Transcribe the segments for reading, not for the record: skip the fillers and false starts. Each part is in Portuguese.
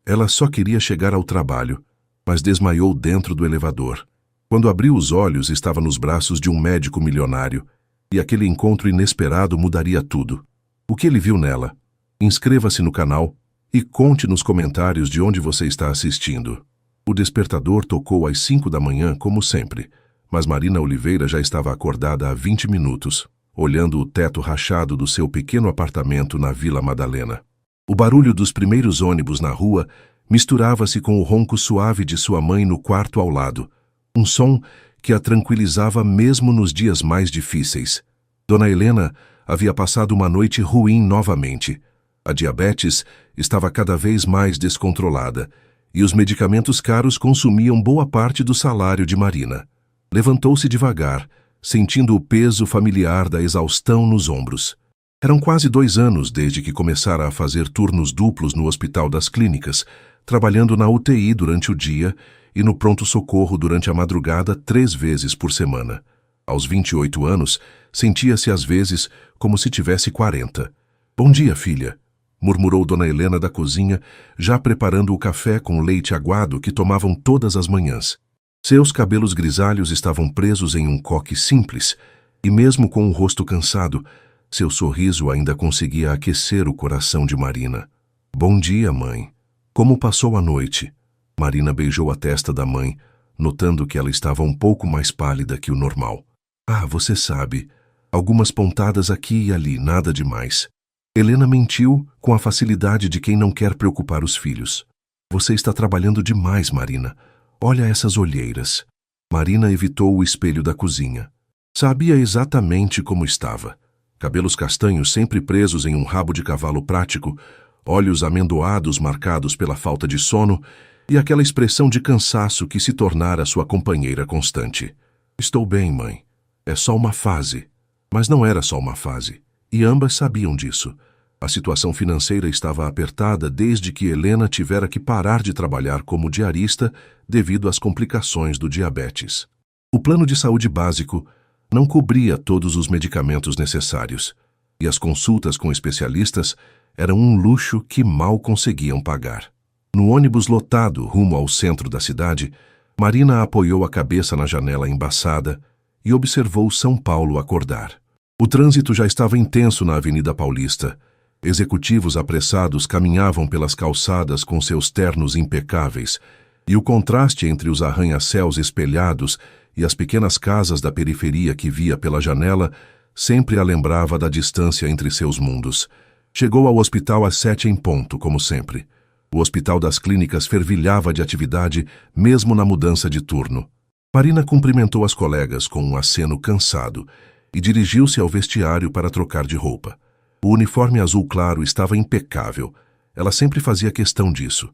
Ela só queria chegar ao trabalho, mas desmaiou dentro do elevador. Quando abriu os olhos, estava nos braços de um médico milionário, e aquele encontro inesperado mudaria tudo. O que ele viu nela? Inscreva-se no canal e conte nos comentários de onde você está assistindo. O despertador tocou às 5 da manhã, como sempre, mas Marina Oliveira já estava acordada há 20 minutos, olhando o teto rachado do seu pequeno apartamento na Vila Madalena. O barulho dos primeiros ônibus na rua misturava-se com o ronco suave de sua mãe no quarto ao lado, um som que a tranquilizava mesmo nos dias mais difíceis. Dona Helena havia passado uma noite ruim novamente. A diabetes estava cada vez mais descontrolada, e os medicamentos caros consumiam boa parte do salário de Marina. Levantou-se devagar, sentindo o peso familiar da exaustão nos ombros. Eram quase 2 anos desde que começara a fazer turnos duplos no Hospital das Clínicas, trabalhando na UTI durante o dia e no pronto-socorro durante a madrugada 3 vezes por semana. Aos 28 anos, sentia-se às vezes como se tivesse 40. "Bom dia, filha", murmurou Dona Helena da cozinha, já preparando o café com leite aguado que tomavam todas as manhãs. Seus cabelos grisalhos estavam presos em um coque simples, e mesmo com o rosto cansado, seu sorriso ainda conseguia aquecer o coração de Marina. "Bom dia, mãe. Como passou a noite?" Marina beijou a testa da mãe, notando que ela estava um pouco mais pálida que o normal. "Ah, você sabe, algumas pontadas aqui e ali, nada demais." Helena mentiu com a facilidade de quem não quer preocupar os filhos. "Você está trabalhando demais, Marina. Olha essas olheiras." Marina evitou o espelho da cozinha. Sabia exatamente como estava. Cabelos castanhos sempre presos em um rabo de cavalo prático, olhos amendoados marcados pela falta de sono e aquela expressão de cansaço que se tornara sua companheira constante. "Estou bem, mãe. É só uma fase." Mas não era só uma fase, e ambas sabiam disso. A situação financeira estava apertada desde que Helena tivera que parar de trabalhar como diarista devido às complicações do diabetes. O plano de saúde básico não cobria todos os medicamentos necessários, e as consultas com especialistas eram um luxo que mal conseguiam pagar. No ônibus lotado rumo ao centro da cidade, Marina apoiou a cabeça na janela embaçada e observou São Paulo acordar. O trânsito já estava intenso na Avenida Paulista. Executivos apressados caminhavam pelas calçadas com seus ternos impecáveis, e o contraste entre os arranha-céus espelhados e as pequenas casas da periferia que via pela janela sempre a lembrava da distância entre seus mundos. Chegou ao hospital às 7 em ponto, como sempre. O Hospital das Clínicas fervilhava de atividade, mesmo na mudança de turno. Marina cumprimentou as colegas com um aceno cansado e dirigiu-se ao vestiário para trocar de roupa. O uniforme azul claro estava impecável. Ela sempre fazia questão disso,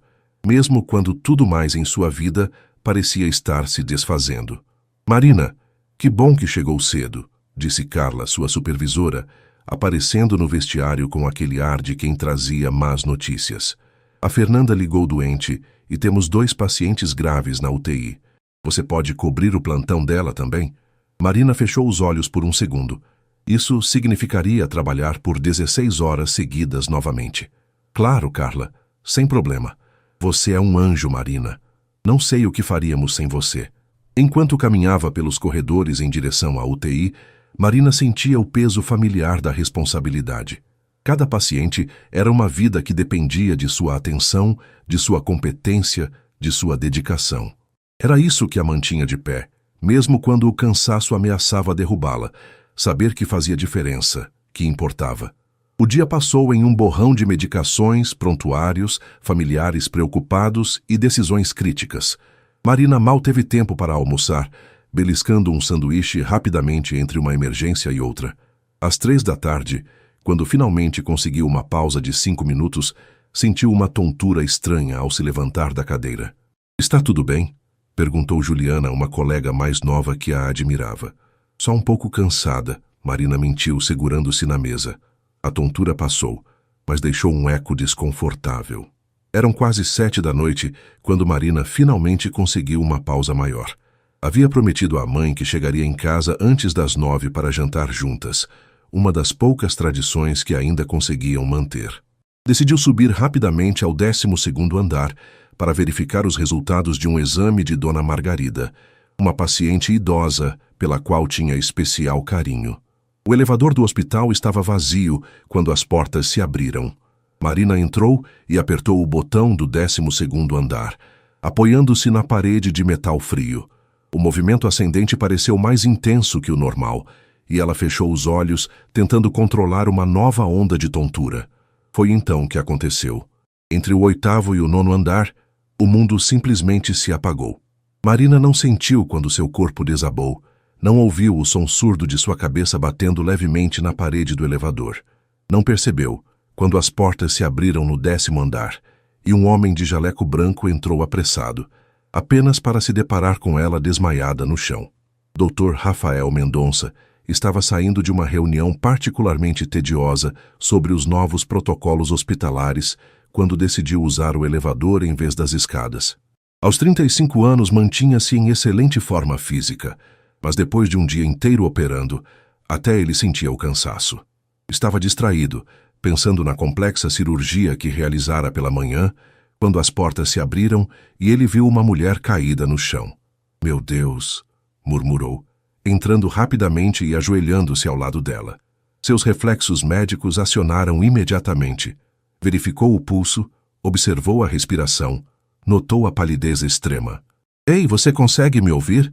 mesmo quando tudo mais em sua vida parecia estar se desfazendo. "Marina, que bom que chegou cedo", disse Carla, sua supervisora, aparecendo no vestiário com aquele ar de quem trazia más notícias. "A Fernanda ligou doente e temos 2 pacientes graves na UTI. Você pode cobrir o plantão dela também?" Marina fechou os olhos por um segundo. Isso significaria trabalhar por 16 horas seguidas novamente. "Claro, Carla, sem problema. Você é um anjo, Marina. Não sei o que faríamos sem você." Enquanto caminhava pelos corredores em direção à UTI, Marina sentia o peso familiar da responsabilidade. Cada paciente era uma vida que dependia de sua atenção, de sua competência, de sua dedicação. Era isso que a mantinha de pé, mesmo quando o cansaço ameaçava derrubá-la. Saber que fazia diferença, que importava. O dia passou em um borrão de medicações, prontuários, familiares preocupados e decisões críticas. Marina mal teve tempo para almoçar, beliscando um sanduíche rapidamente entre uma emergência e outra. Às 3 da tarde, quando finalmente conseguiu uma pausa de 5 minutos, sentiu uma tontura estranha ao se levantar da cadeira. "Está tudo bem?" perguntou Juliana, uma colega mais nova que a admirava. "Só um pouco cansada", Marina mentiu, segurando-se na mesa. A tontura passou, mas deixou um eco desconfortável. Eram quase 7 da noite quando Marina finalmente conseguiu uma pausa maior. Havia prometido à mãe que chegaria em casa antes das 9 para jantar juntas, uma das poucas tradições que ainda conseguiam manter. Decidiu subir rapidamente ao 12º andar para verificar os resultados de um exame de Dona Margarida, uma paciente idosa pela qual tinha especial carinho. O elevador do hospital estava vazio quando as portas se abriram. Marina entrou e apertou o botão do 12º andar, apoiando-se na parede de metal frio. O movimento ascendente pareceu mais intenso que o normal, e ela fechou os olhos, tentando controlar uma nova onda de tontura. Foi então que aconteceu. Entre o 8º e o 9º andar, o mundo simplesmente se apagou. Marina não sentiu quando seu corpo desabou, não ouviu o som surdo de sua cabeça batendo levemente na parede do elevador. Não percebeu quando as portas se abriram no 10º andar e um homem de jaleco branco entrou apressado, apenas para se deparar com ela desmaiada no chão. Dr. Rafael Mendonça estava saindo de uma reunião particularmente tediosa sobre os novos protocolos hospitalares quando decidiu usar o elevador em vez das escadas. Aos 35 anos mantinha-se em excelente forma física, mas depois de um dia inteiro operando, até ele sentia o cansaço. Estava distraído, pensando na complexa cirurgia que realizara pela manhã, quando as portas se abriram e ele viu uma mulher caída no chão. "Meu Deus", murmurou, entrando rapidamente e ajoelhando-se ao lado dela. Seus reflexos médicos acionaram imediatamente. Verificou o pulso, observou a respiração, notou a palidez extrema. "Ei, você consegue me ouvir?"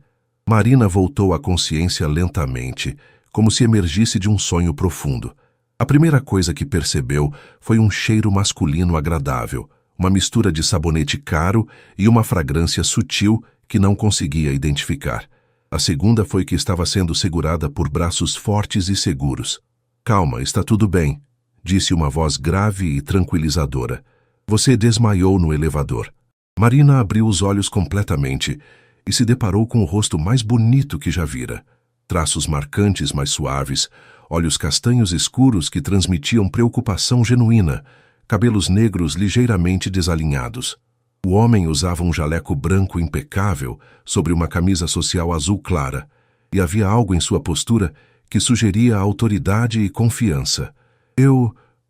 Marina voltou à consciência lentamente, como se emergisse de um sonho profundo. A primeira coisa que percebeu foi um cheiro masculino agradável, uma mistura de sabonete caro e uma fragrância sutil que não conseguia identificar. A segunda foi que estava sendo segurada por braços fortes e seguros. "Calma, está tudo bem", disse uma voz grave e tranquilizadora. "Você desmaiou no elevador." Marina abriu os olhos completamente e se deparou com o rosto mais bonito que já vira. Traços marcantes, mas suaves, olhos castanhos escuros que transmitiam preocupação genuína, cabelos negros ligeiramente desalinhados. O homem usava um jaleco branco impecável sobre uma camisa social azul clara, e havia algo em sua postura que sugeria autoridade e confiança.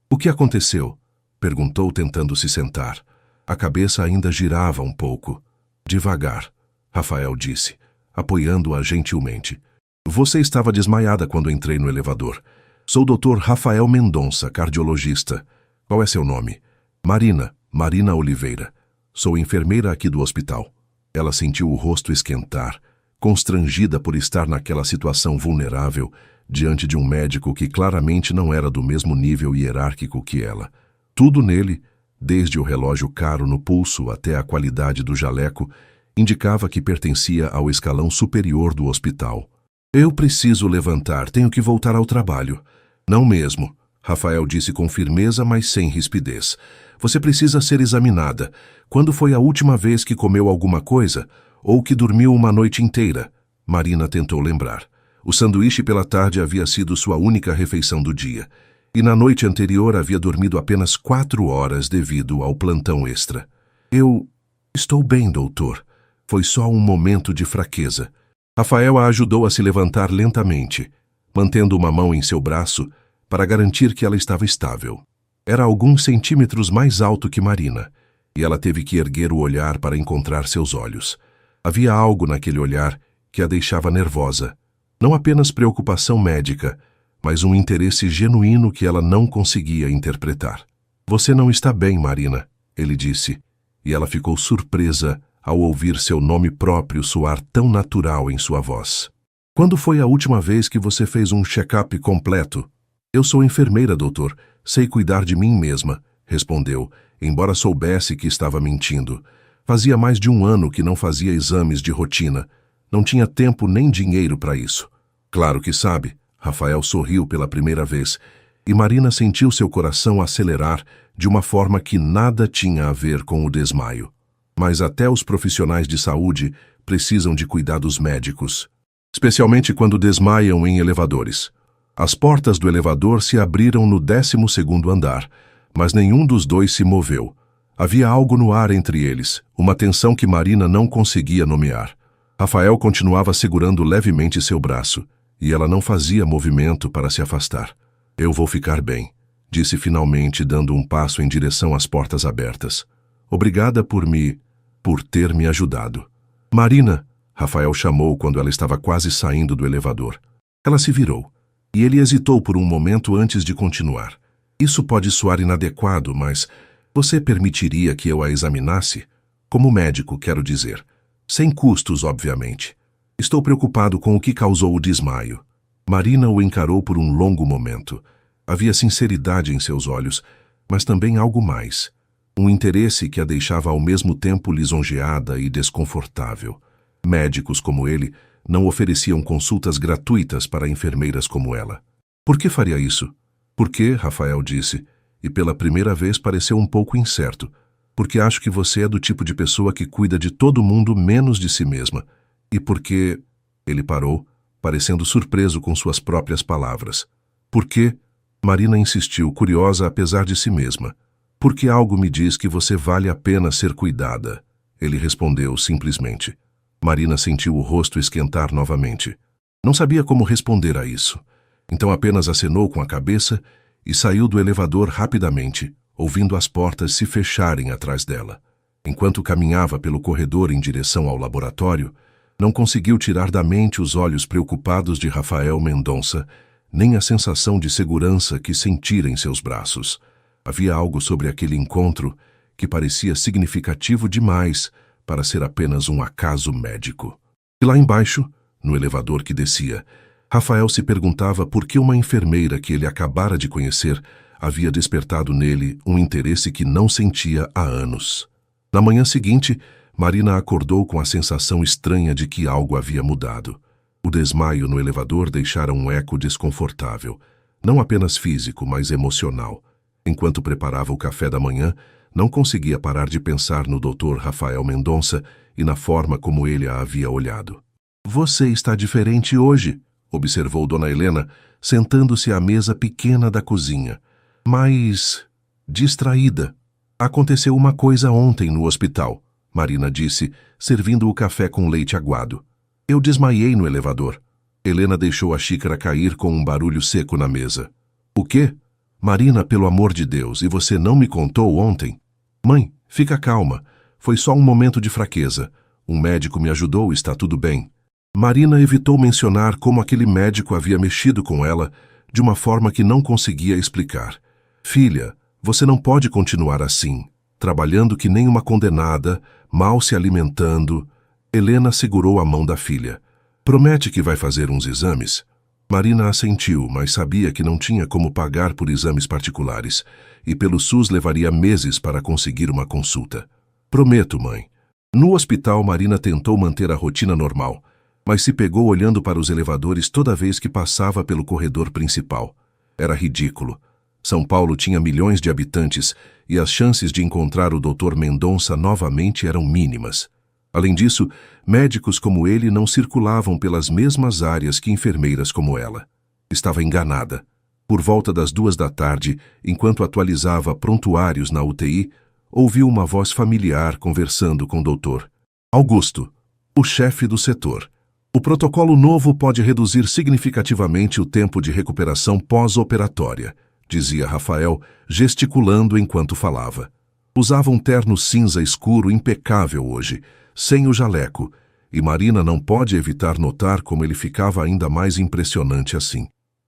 O que aconteceu?" perguntou, tentando se sentar. A cabeça ainda girava um pouco. "Devagar", Rafael disse, apoiando-a gentilmente. "Você estava desmaiada quando entrei no elevador. Sou o Dr. Rafael Mendonça, cardiologista. Qual é seu nome?" Marina Oliveira. "Sou enfermeira aqui do hospital." Ela sentiu o rosto esquentar, constrangida por estar naquela situação vulnerável, diante de um médico que claramente não era do mesmo nível hierárquico que ela. Tudo nele, desde o relógio caro no pulso até a qualidade do jaleco, indicava que pertencia ao escalão superior do hospital. "Eu preciso levantar, tenho que voltar ao trabalho." "Não mesmo", Rafael disse com firmeza, mas sem rispidez. "Você precisa ser examinada. Quando foi a última vez que comeu alguma coisa? Ou que dormiu uma noite inteira?" Marina tentou lembrar. O sanduíche pela tarde havia sido sua única refeição do dia, e na noite anterior havia dormido apenas 4 horas devido ao plantão extra. "Eu estou bem, doutor. Foi só um momento de fraqueza." Rafael a ajudou a se levantar lentamente, mantendo uma mão em seu braço para garantir que ela estava estável. Era alguns centímetros mais alto que Marina, e ela teve que erguer o olhar para encontrar seus olhos. Havia algo naquele olhar que a deixava nervosa. Não apenas preocupação médica, mas um interesse genuíno que ela não conseguia interpretar. "Você não está bem, Marina", ele disse, e ela ficou surpresa ao ouvir seu nome próprio soar tão natural em sua voz. "Quando foi a última vez que você fez um check-up completo?" "Eu sou enfermeira, doutor. Sei cuidar de mim mesma", respondeu, embora soubesse que estava mentindo. Fazia mais de 1 ano que não fazia exames de rotina. Não tinha tempo nem dinheiro para isso. "Claro que sabe", Rafael sorriu pela primeira vez, e Marina sentiu seu coração acelerar de uma forma que nada tinha a ver com o desmaio. "Mas até os profissionais de saúde precisam de cuidados médicos, especialmente quando desmaiam em elevadores." As portas do elevador se abriram no 12º andar, mas nenhum dos dois se moveu. Havia algo no ar entre eles, uma tensão que Marina não conseguia nomear. Rafael continuava segurando levemente seu braço, e ela não fazia movimento para se afastar. "Eu vou ficar bem", disse finalmente, dando um passo em direção às portas abertas. Obrigada por ter me ajudado. Marina, Rafael chamou quando ela estava quase saindo do elevador. Ela se virou, e ele hesitou por um momento antes de continuar. Isso pode soar inadequado, mas você permitiria que eu a examinasse? Como médico, quero dizer. Sem custos, obviamente. Estou preocupado com o que causou o desmaio. Marina o encarou por um longo momento. Havia sinceridade em seus olhos, mas também algo mais. Um interesse que a deixava ao mesmo tempo lisonjeada e desconfortável. Médicos como ele não ofereciam consultas gratuitas para enfermeiras como ela. Por que faria isso? Porque, Rafael disse, e pela primeira vez pareceu um pouco incerto, porque acho que você é do tipo de pessoa que cuida de todo mundo menos de si mesma. E porque... Ele parou, parecendo surpreso com suas próprias palavras. Por quê? Marina insistiu, curiosa apesar de si mesma. Porque algo me diz que você vale a pena ser cuidada. Ele respondeu simplesmente. Marina sentiu o rosto esquentar novamente. Não sabia como responder a isso. Então apenas acenou com a cabeça e saiu do elevador rapidamente, ouvindo as portas se fecharem atrás dela. Enquanto caminhava pelo corredor em direção ao laboratório, não conseguiu tirar da mente os olhos preocupados de Rafael Mendonça, nem a sensação de segurança que sentira em seus braços. Havia algo sobre aquele encontro que parecia significativo demais para ser apenas um acaso médico. E lá embaixo, no elevador que descia, Rafael se perguntava por que uma enfermeira que ele acabara de conhecer havia despertado nele um interesse que não sentia há anos. Na manhã seguinte, Marina acordou com a sensação estranha de que algo havia mudado. O desmaio no elevador deixara um eco desconfortável, não apenas físico, mas emocional. Enquanto preparava o café da manhã, não conseguia parar de pensar no Dr. Rafael Mendonça e na forma como ele a havia olhado. Você está diferente hoje, observou Dona Helena, sentando-se à mesa pequena da cozinha. Mas... distraída. Aconteceu uma coisa ontem no hospital, Marina disse, servindo o café com leite aguado. Eu desmaiei no elevador. Helena deixou a xícara cair com um barulho seco na mesa. O quê? Marina, pelo amor de Deus, e você não me contou ontem? Mãe, fica calma. Foi só um momento de fraqueza. Um médico me ajudou e está tudo bem. Marina evitou mencionar como aquele médico havia mexido com ela de uma forma que não conseguia explicar. Filha, você não pode continuar assim, trabalhando que nem uma condenada, mal se alimentando. Helena segurou a mão da filha. Promete que vai fazer uns exames? Marina assentiu, mas sabia que não tinha como pagar por exames particulares, e pelo SUS levaria meses para conseguir uma consulta. Prometo, mãe. No hospital, Marina tentou manter a rotina normal, mas se pegou olhando para os elevadores toda vez que passava pelo corredor principal. Era ridículo. São Paulo tinha milhões de habitantes e as chances de encontrar o Dr. Mendonça novamente eram mínimas. Além disso, médicos como ele não circulavam pelas mesmas áreas que enfermeiras como ela. Estava enganada. Por volta das 14h, enquanto atualizava prontuários na UTI, ouviu uma voz familiar conversando com o doutor Augusto, o chefe do setor. O protocolo novo pode reduzir significativamente o tempo de recuperação pós-operatória, dizia Rafael, gesticulando enquanto falava. Usava um terno cinza escuro impecável hoje, sem o jaleco, e Marina não pode evitar notar como ele ficava ainda mais impressionante assim.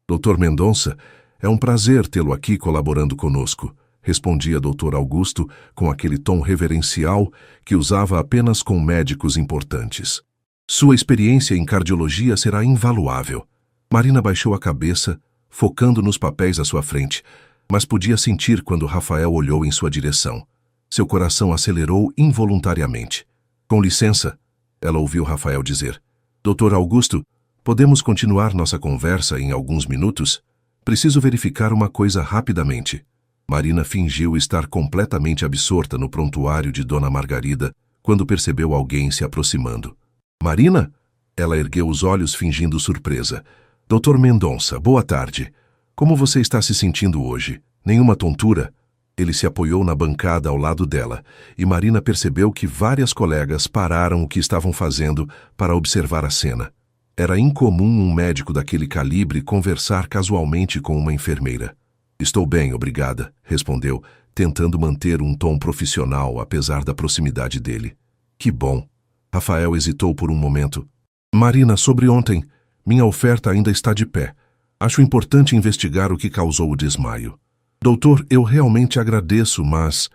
Dr. Mendonça, é um prazer tê-lo aqui colaborando conosco, respondia Dr. Augusto com aquele tom reverencial que usava apenas com médicos importantes. Sua experiência em cardiologia será invaluável. Marina baixou a cabeça, focando nos papéis à sua frente, mas podia sentir quando Rafael olhou em sua direção. Seu coração acelerou involuntariamente. Com licença, ela ouviu Rafael dizer. Dr. Augusto, podemos continuar nossa conversa em alguns minutos? Preciso verificar uma coisa rapidamente. Marina fingiu estar completamente absorta no prontuário de Dona Margarida quando percebeu alguém se aproximando. Marina? Ela ergueu os olhos fingindo surpresa. Dr. Mendonça, boa tarde. Como você está se sentindo hoje? Nenhuma tontura? Ele se apoiou na bancada ao lado dela, e Marina percebeu que várias colegas pararam o que estavam fazendo para observar a cena. Era incomum um médico daquele calibre conversar casualmente com uma enfermeira. Estou bem, obrigada, respondeu, tentando manter um tom profissional apesar da proximidade dele. Que bom. Rafael hesitou por um momento. Marina, sobre ontem, minha oferta ainda está de pé. Acho importante investigar o que causou o desmaio. Doutor, eu realmente agradeço, mas...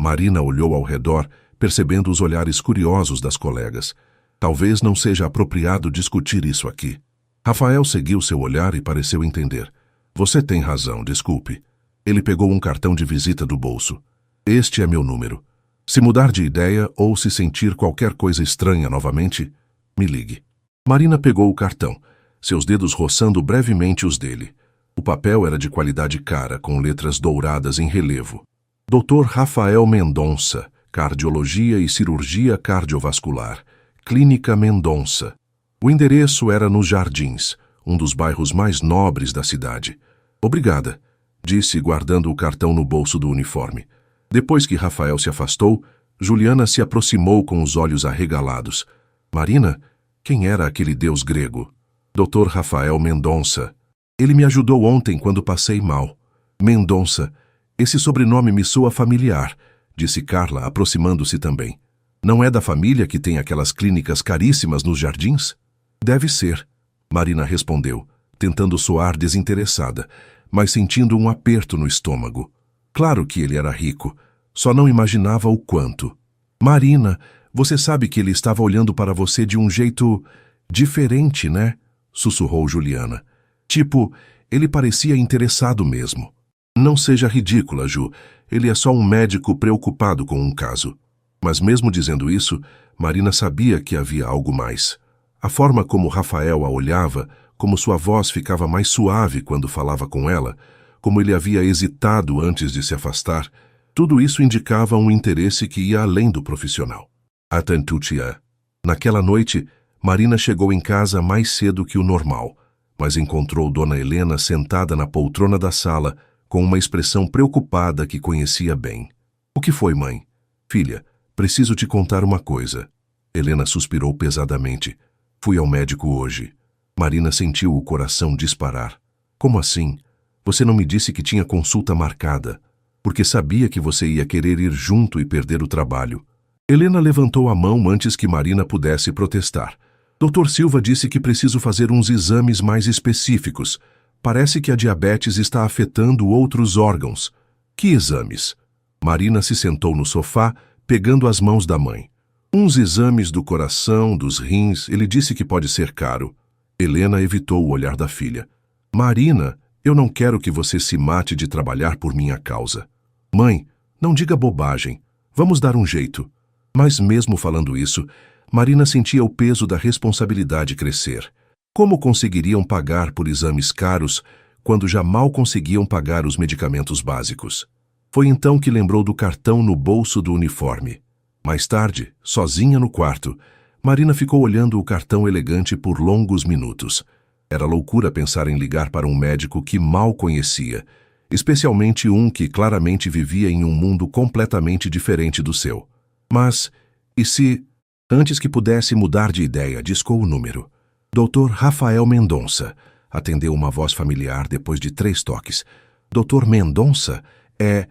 Marina olhou ao redor, percebendo os olhares curiosos das colegas. Talvez não seja apropriado discutir isso aqui. Rafael seguiu seu olhar e pareceu entender. Você tem razão, desculpe. Ele pegou um cartão de visita do bolso. Este é meu número. Se mudar de ideia ou se sentir qualquer coisa estranha novamente, me ligue. Marina pegou o cartão, seus dedos roçando brevemente os dele. O papel era de qualidade cara, com letras douradas em relevo. Dr. Rafael Mendonça, Cardiologia e Cirurgia Cardiovascular, Clínica Mendonça. O endereço era nos Jardins, um dos bairros mais nobres da cidade. Obrigada, disse, guardando o cartão no bolso do uniforme. Depois que Rafael se afastou, Juliana se aproximou com os olhos arregalados. Marina, quem era aquele deus grego? Dr. Rafael Mendonça. Ele me ajudou ontem quando passei mal. Mendonça. Esse sobrenome me soa familiar, disse Carla, aproximando-se também. Não é da família que tem aquelas clínicas caríssimas nos Jardins? Deve ser, Marina respondeu, tentando soar desinteressada, mas sentindo um aperto no estômago. Claro que ele era rico, só não imaginava o quanto. Marina, você sabe que ele estava olhando para você de um jeito diferente, né? Sussurrou Juliana. Tipo, ele parecia interessado mesmo. Não seja ridícula, Ju. Ele é só um médico preocupado com um caso. Mas mesmo dizendo isso, Marina sabia que havia algo mais. A forma como Rafael a olhava, como sua voz ficava mais suave quando falava com ela, como ele havia hesitado antes de se afastar, tudo isso indicava um interesse que ia além do profissional. Atentutia. Naquela noite, Marina chegou em casa mais cedo que o normal, mas encontrou Dona Helena sentada na poltrona da sala, com uma expressão preocupada que conhecia bem. O que foi, mãe? Filha, preciso te contar uma coisa. Helena suspirou pesadamente. Fui ao médico hoje. Marina sentiu o coração disparar. Como assim? Você não me disse que tinha consulta marcada, porque sabia que você ia querer ir junto e perder o trabalho. Helena levantou a mão antes que Marina pudesse protestar. Dr. Silva disse que preciso fazer uns exames mais específicos. Parece que a diabetes está afetando outros órgãos. Que exames? Marina se sentou no sofá, pegando as mãos da mãe. Uns exames do coração, dos rins, ele disse que pode ser caro. Helena evitou o olhar da filha. Marina, eu não quero que você se mate de trabalhar por minha causa. Mãe, não diga bobagem. Vamos dar um jeito. Mas mesmo falando isso, Marina sentia o peso da responsabilidade crescer. Como conseguiriam pagar por exames caros quando já mal conseguiam pagar os medicamentos básicos? Foi então que lembrou do cartão no bolso do uniforme. Mais tarde, sozinha no quarto, Marina ficou olhando o cartão elegante por longos minutos. Era loucura pensar em ligar para um médico que mal conhecia, especialmente um que claramente vivia em um mundo completamente diferente do seu. Mas, e se... Antes que pudesse mudar de ideia, discou o número. Dr. Rafael Mendonça, atendeu uma voz familiar depois de 3 toques. Dr. Mendonça? É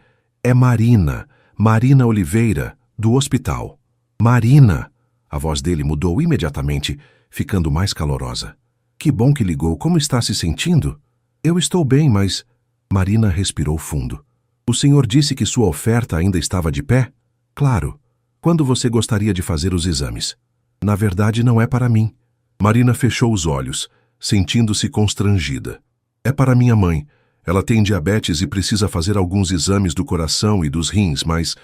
Marina. Marina Oliveira, do hospital. Marina! A voz dele mudou imediatamente, ficando mais calorosa. Que bom que ligou. Como está se sentindo? Eu estou bem, mas... Marina respirou fundo. O senhor disse que sua oferta ainda estava de pé? Claro. Quando você gostaria de fazer os exames? Na verdade, não é para mim. Marina fechou os olhos, sentindo-se constrangida. É para minha mãe. Ela tem diabetes e precisa fazer alguns exames do coração e dos rins, mas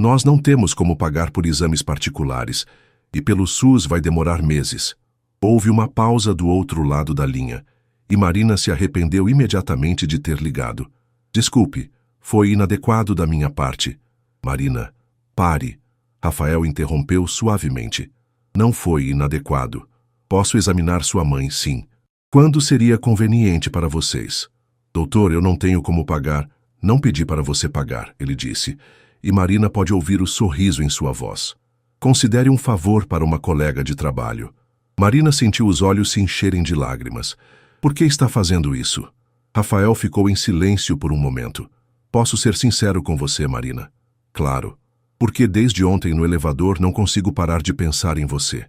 nós não temos como pagar por exames particulares, e pelo SUS vai demorar meses. Houve uma pausa do outro lado da linha, e Marina se arrependeu imediatamente de ter ligado. Desculpe, foi inadequado da minha parte. Marina, pare. Rafael interrompeu suavemente. Não foi inadequado. Posso examinar sua mãe, sim. Quando seria conveniente para vocês? Doutor, eu não tenho como pagar. Não pedi para você pagar, ele disse, e Marina pode ouvir o sorriso em sua voz. Considere um favor para uma colega de trabalho. Marina sentiu os olhos se encherem de lágrimas. Por que está fazendo isso? Rafael ficou em silêncio por um momento. Posso ser sincero com você, Marina? Claro. Porque desde ontem no elevador não consigo parar de pensar em você.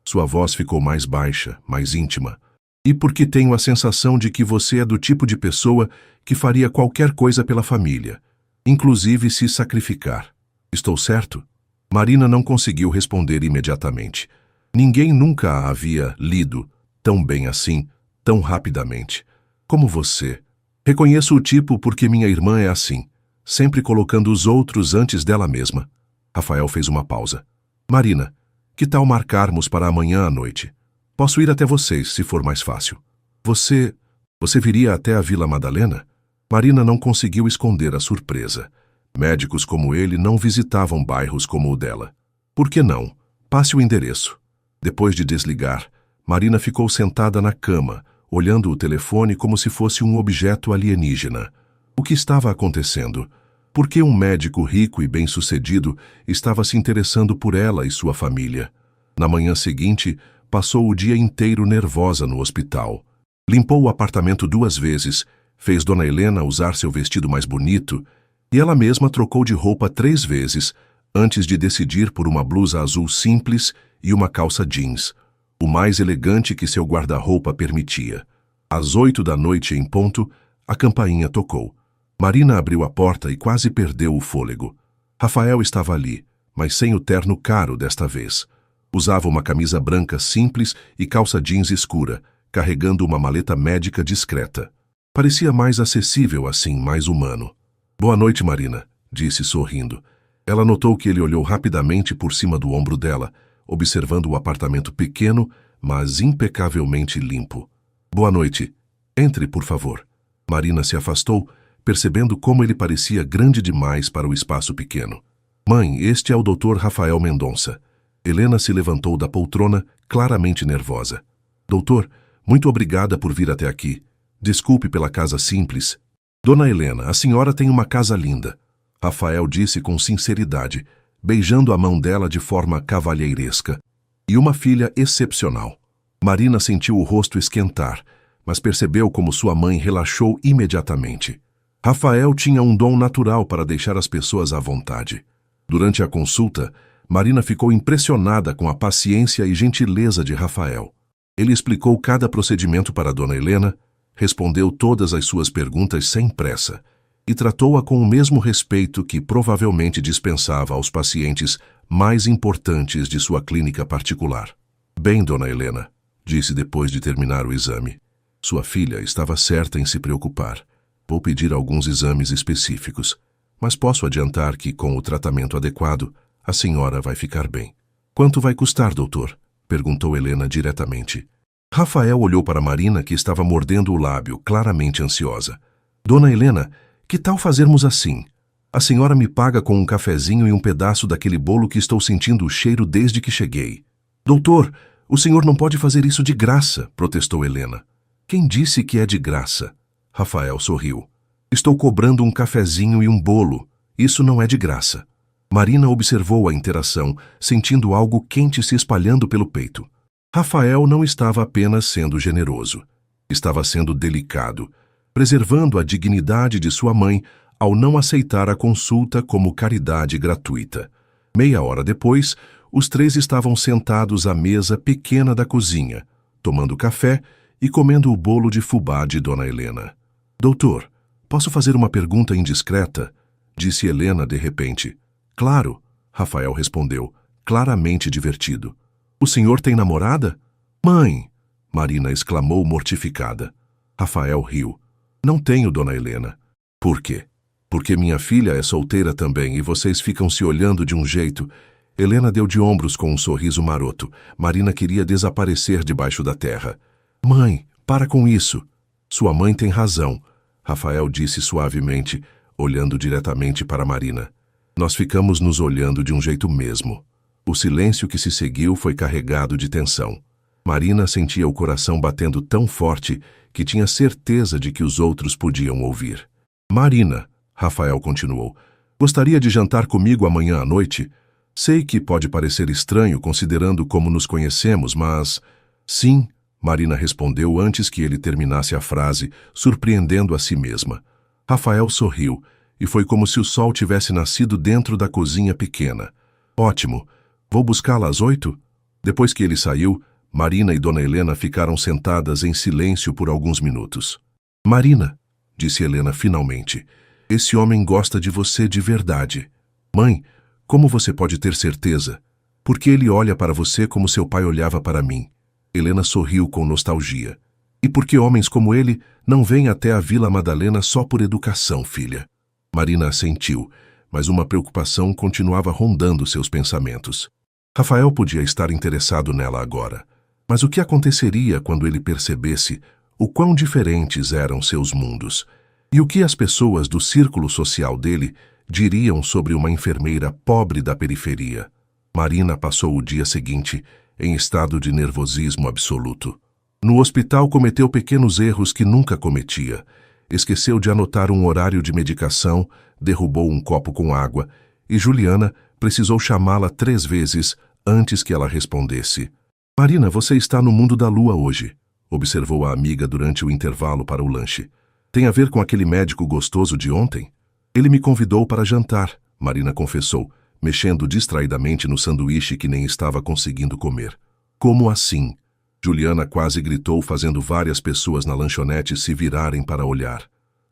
Sua voz ficou mais baixa, mais íntima. E porque tenho a sensação de que você é do tipo de pessoa que faria qualquer coisa pela família, inclusive se sacrificar. Estou certo? Marina não conseguiu responder imediatamente. Ninguém nunca a havia lido tão bem assim, tão rapidamente. Como você. Reconheço o tipo porque minha irmã é assim, sempre colocando os outros antes dela mesma. Rafael fez uma pausa. Marina, que tal marcarmos para amanhã à noite? Posso ir até vocês, se for mais fácil. Você viria até a Vila Madalena? Marina não conseguiu esconder a surpresa. Médicos como ele não visitavam bairros como o dela. Por que não? Passe o endereço. Depois de desligar, Marina ficou sentada na cama, olhando o telefone como se fosse um objeto alienígena. O que estava acontecendo? Por que um médico rico e bem-sucedido estava se interessando por ela e sua família? Na manhã seguinte, passou o dia inteiro nervosa no hospital. Limpou o apartamento 2 vezes, fez Dona Helena usar seu vestido mais bonito e ela mesma trocou de roupa 3 vezes antes de decidir por uma blusa azul simples e uma calça jeans, o mais elegante que seu guarda-roupa permitia. Às 8 da noite em ponto, a campainha tocou. Marina abriu a porta e quase perdeu o fôlego. Rafael estava ali, mas sem o terno caro desta vez. Usava uma camisa branca simples e calça jeans escura, carregando uma maleta médica discreta. Parecia mais acessível assim, mais humano. Boa noite, Marina, disse sorrindo. Ela notou que ele olhou rapidamente por cima do ombro dela, observando o apartamento pequeno, mas impecavelmente limpo. Boa noite. Entre, por favor. Marina se afastou, percebendo como ele parecia grande demais para o espaço pequeno. Mãe, este é o Dr. Rafael Mendonça. Helena se levantou da poltrona, claramente nervosa. Doutor, muito obrigada por vir até aqui. Desculpe pela casa simples. Dona Helena, a senhora tem uma casa linda. Rafael disse com sinceridade, beijando a mão dela de forma cavalheiresca. E uma filha excepcional. Marina sentiu o rosto esquentar, mas percebeu como sua mãe relaxou imediatamente. Rafael tinha um dom natural para deixar as pessoas à vontade. Durante a consulta, Marina ficou impressionada com a paciência e gentileza de Rafael. Ele explicou cada procedimento para Dona Helena, respondeu todas as suas perguntas sem pressa e tratou-a com o mesmo respeito que provavelmente dispensava aos pacientes mais importantes de sua clínica particular. Bem, Dona Helena, disse depois de terminar o exame. Sua filha estava certa em se preocupar. Vou pedir alguns exames específicos, mas posso adiantar que, com o tratamento adequado, a senhora vai ficar bem. Quanto vai custar, doutor? Perguntou Helena diretamente. Rafael olhou para Marina, que estava mordendo o lábio, claramente ansiosa. Dona Helena, que tal fazermos assim? A senhora me paga com um cafezinho e um pedaço daquele bolo que estou sentindo o cheiro desde que cheguei. Doutor, o senhor não pode fazer isso de graça, protestou Helena. Quem disse que é de graça? Rafael sorriu. Estou cobrando um cafezinho e um bolo. Isso não é de graça. Marina observou a interação, sentindo algo quente se espalhando pelo peito. Rafael não estava apenas sendo generoso. Estava sendo delicado, preservando a dignidade de sua mãe ao não aceitar a consulta como caridade gratuita. Meia hora depois, os 3 estavam sentados à mesa pequena da cozinha, tomando café e comendo o bolo de fubá de Dona Helena. Doutor, posso fazer uma pergunta indiscreta? Disse Helena de repente. Claro, Rafael respondeu, claramente divertido. O senhor tem namorada? Mãe! Marina exclamou mortificada. Rafael riu. Não tenho, Dona Helena. Por quê? Porque minha filha é solteira também e vocês ficam se olhando de um jeito. Helena deu de ombros com um sorriso maroto. Marina queria desaparecer debaixo da terra. Mãe, para com isso. Sua mãe tem razão, Rafael disse suavemente, olhando diretamente para Marina. Nós ficamos nos olhando de um jeito mesmo. O silêncio que se seguiu foi carregado de tensão. Marina sentia o coração batendo tão forte que tinha certeza de que os outros podiam ouvir. Marina, Rafael continuou, gostaria de jantar comigo amanhã à noite? Sei que pode parecer estranho considerando como nos conhecemos, mas... Sim, Marina respondeu antes que ele terminasse a frase, surpreendendo a si mesma. Rafael sorriu, e foi como se o sol tivesse nascido dentro da cozinha pequena. Ótimo. Vou buscá-la às 8? Depois que ele saiu, Marina e Dona Helena ficaram sentadas em silêncio por alguns minutos. Marina, disse Helena finalmente, esse homem gosta de você de verdade. Mãe, como você pode ter certeza? Porque ele olha para você como seu pai olhava para mim. Helena sorriu com nostalgia. E porque homens como ele não vêm até a Vila Madalena só por educação, filha. Marina assentiu, mas uma preocupação continuava rondando seus pensamentos. Rafael podia estar interessado nela agora, mas o que aconteceria quando ele percebesse o quão diferentes eram seus mundos e o que as pessoas do círculo social dele diriam sobre uma enfermeira pobre da periferia? Marina passou o dia seguinte em estado de nervosismo absoluto. No hospital cometeu pequenos erros que nunca cometia. Esqueceu de anotar um horário de medicação, derrubou um copo com água e Juliana precisou chamá-la 3 vezes antes que ela respondesse. Marina, você está no mundo da lua hoje, observou a amiga durante o intervalo para o lanche. Tem a ver com aquele médico gostoso de ontem? Ele me convidou para jantar, Marina confessou, mexendo distraidamente no sanduíche que nem estava conseguindo comer. Como assim? Juliana quase gritou, fazendo várias pessoas na lanchonete se virarem para olhar.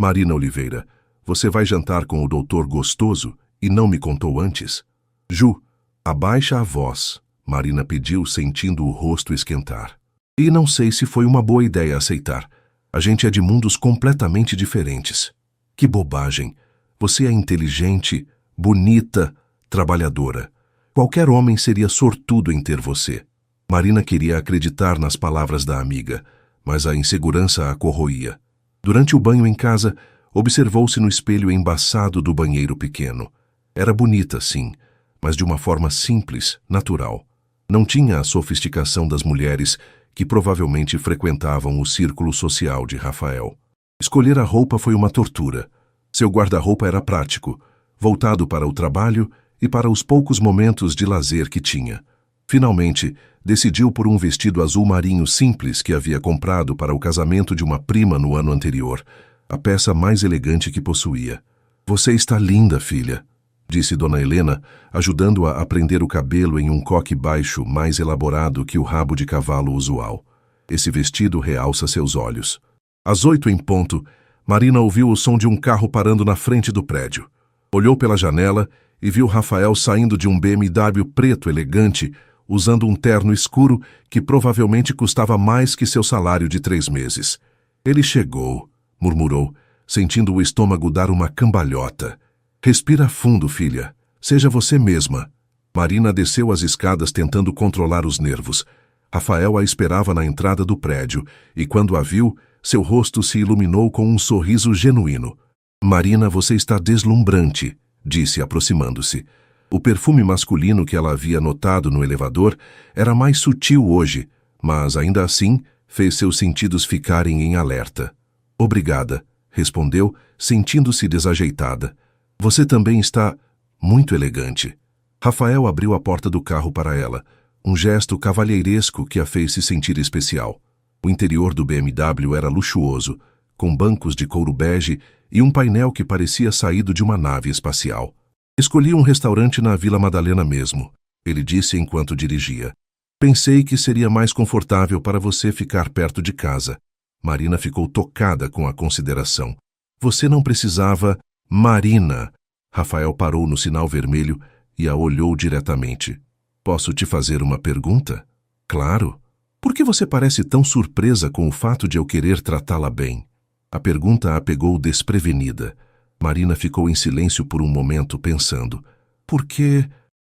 Marina Oliveira, você vai jantar com o doutor Gostoso e não me contou antes? Ju, abaixa a voz, Marina pediu, sentindo o rosto esquentar. E não sei se foi uma boa ideia aceitar. A gente é de mundos completamente diferentes. Que bobagem. Você é inteligente, bonita, trabalhadora. Qualquer homem seria sortudo em ter você. Marina queria acreditar nas palavras da amiga, mas a insegurança a corroía. Durante o banho em casa, observou-se no espelho embaçado do banheiro pequeno. Era bonita, sim, mas de uma forma simples, natural. Não tinha a sofisticação das mulheres que provavelmente frequentavam o círculo social de Rafael. Escolher a roupa foi uma tortura. Seu guarda-roupa era prático, voltado para o trabalho e para os poucos momentos de lazer que tinha. Finalmente, decidiu por um vestido azul marinho simples que havia comprado para o casamento de uma prima no ano anterior, a peça mais elegante que possuía. Você está linda, filha, disse Dona Helena, ajudando-a a prender o cabelo em um coque baixo mais elaborado que o rabo de cavalo usual. Esse vestido realça seus olhos. Às 8 em ponto, Marina ouviu o som de um carro parando na frente do prédio. Olhou pela janela e viu Rafael saindo de um BMW preto elegante, usando um terno escuro que provavelmente custava mais que seu salário de 3 meses. Ele chegou, murmurou, sentindo o estômago dar uma cambalhota. Respira fundo, filha. Seja você mesma. Marina desceu as escadas tentando controlar os nervos. Rafael a esperava na entrada do prédio e, quando a viu, seu rosto se iluminou com um sorriso genuíno. Marina, você está deslumbrante, disse aproximando-se. O perfume masculino que ela havia notado no elevador era mais sutil hoje, mas ainda assim fez seus sentidos ficarem em alerta. Obrigada, respondeu, sentindo-se desajeitada. Você também está muito elegante. Rafael abriu a porta do carro para ela, um gesto cavalheiresco que a fez se sentir especial. O interior do BMW era luxuoso, com bancos de couro bege e um painel que parecia saído de uma nave espacial. Escolhi um restaurante na Vila Madalena mesmo, ele disse enquanto dirigia. Pensei que seria mais confortável para você ficar perto de casa. Marina ficou tocada com a consideração. Você não precisava... Marina! Rafael parou no sinal vermelho e a olhou diretamente. Posso te fazer uma pergunta? Claro. Por que você parece tão surpresa com o fato de eu querer tratá-la bem? A pergunta a pegou desprevenida. Marina ficou em silêncio por um momento, pensando. Por quê?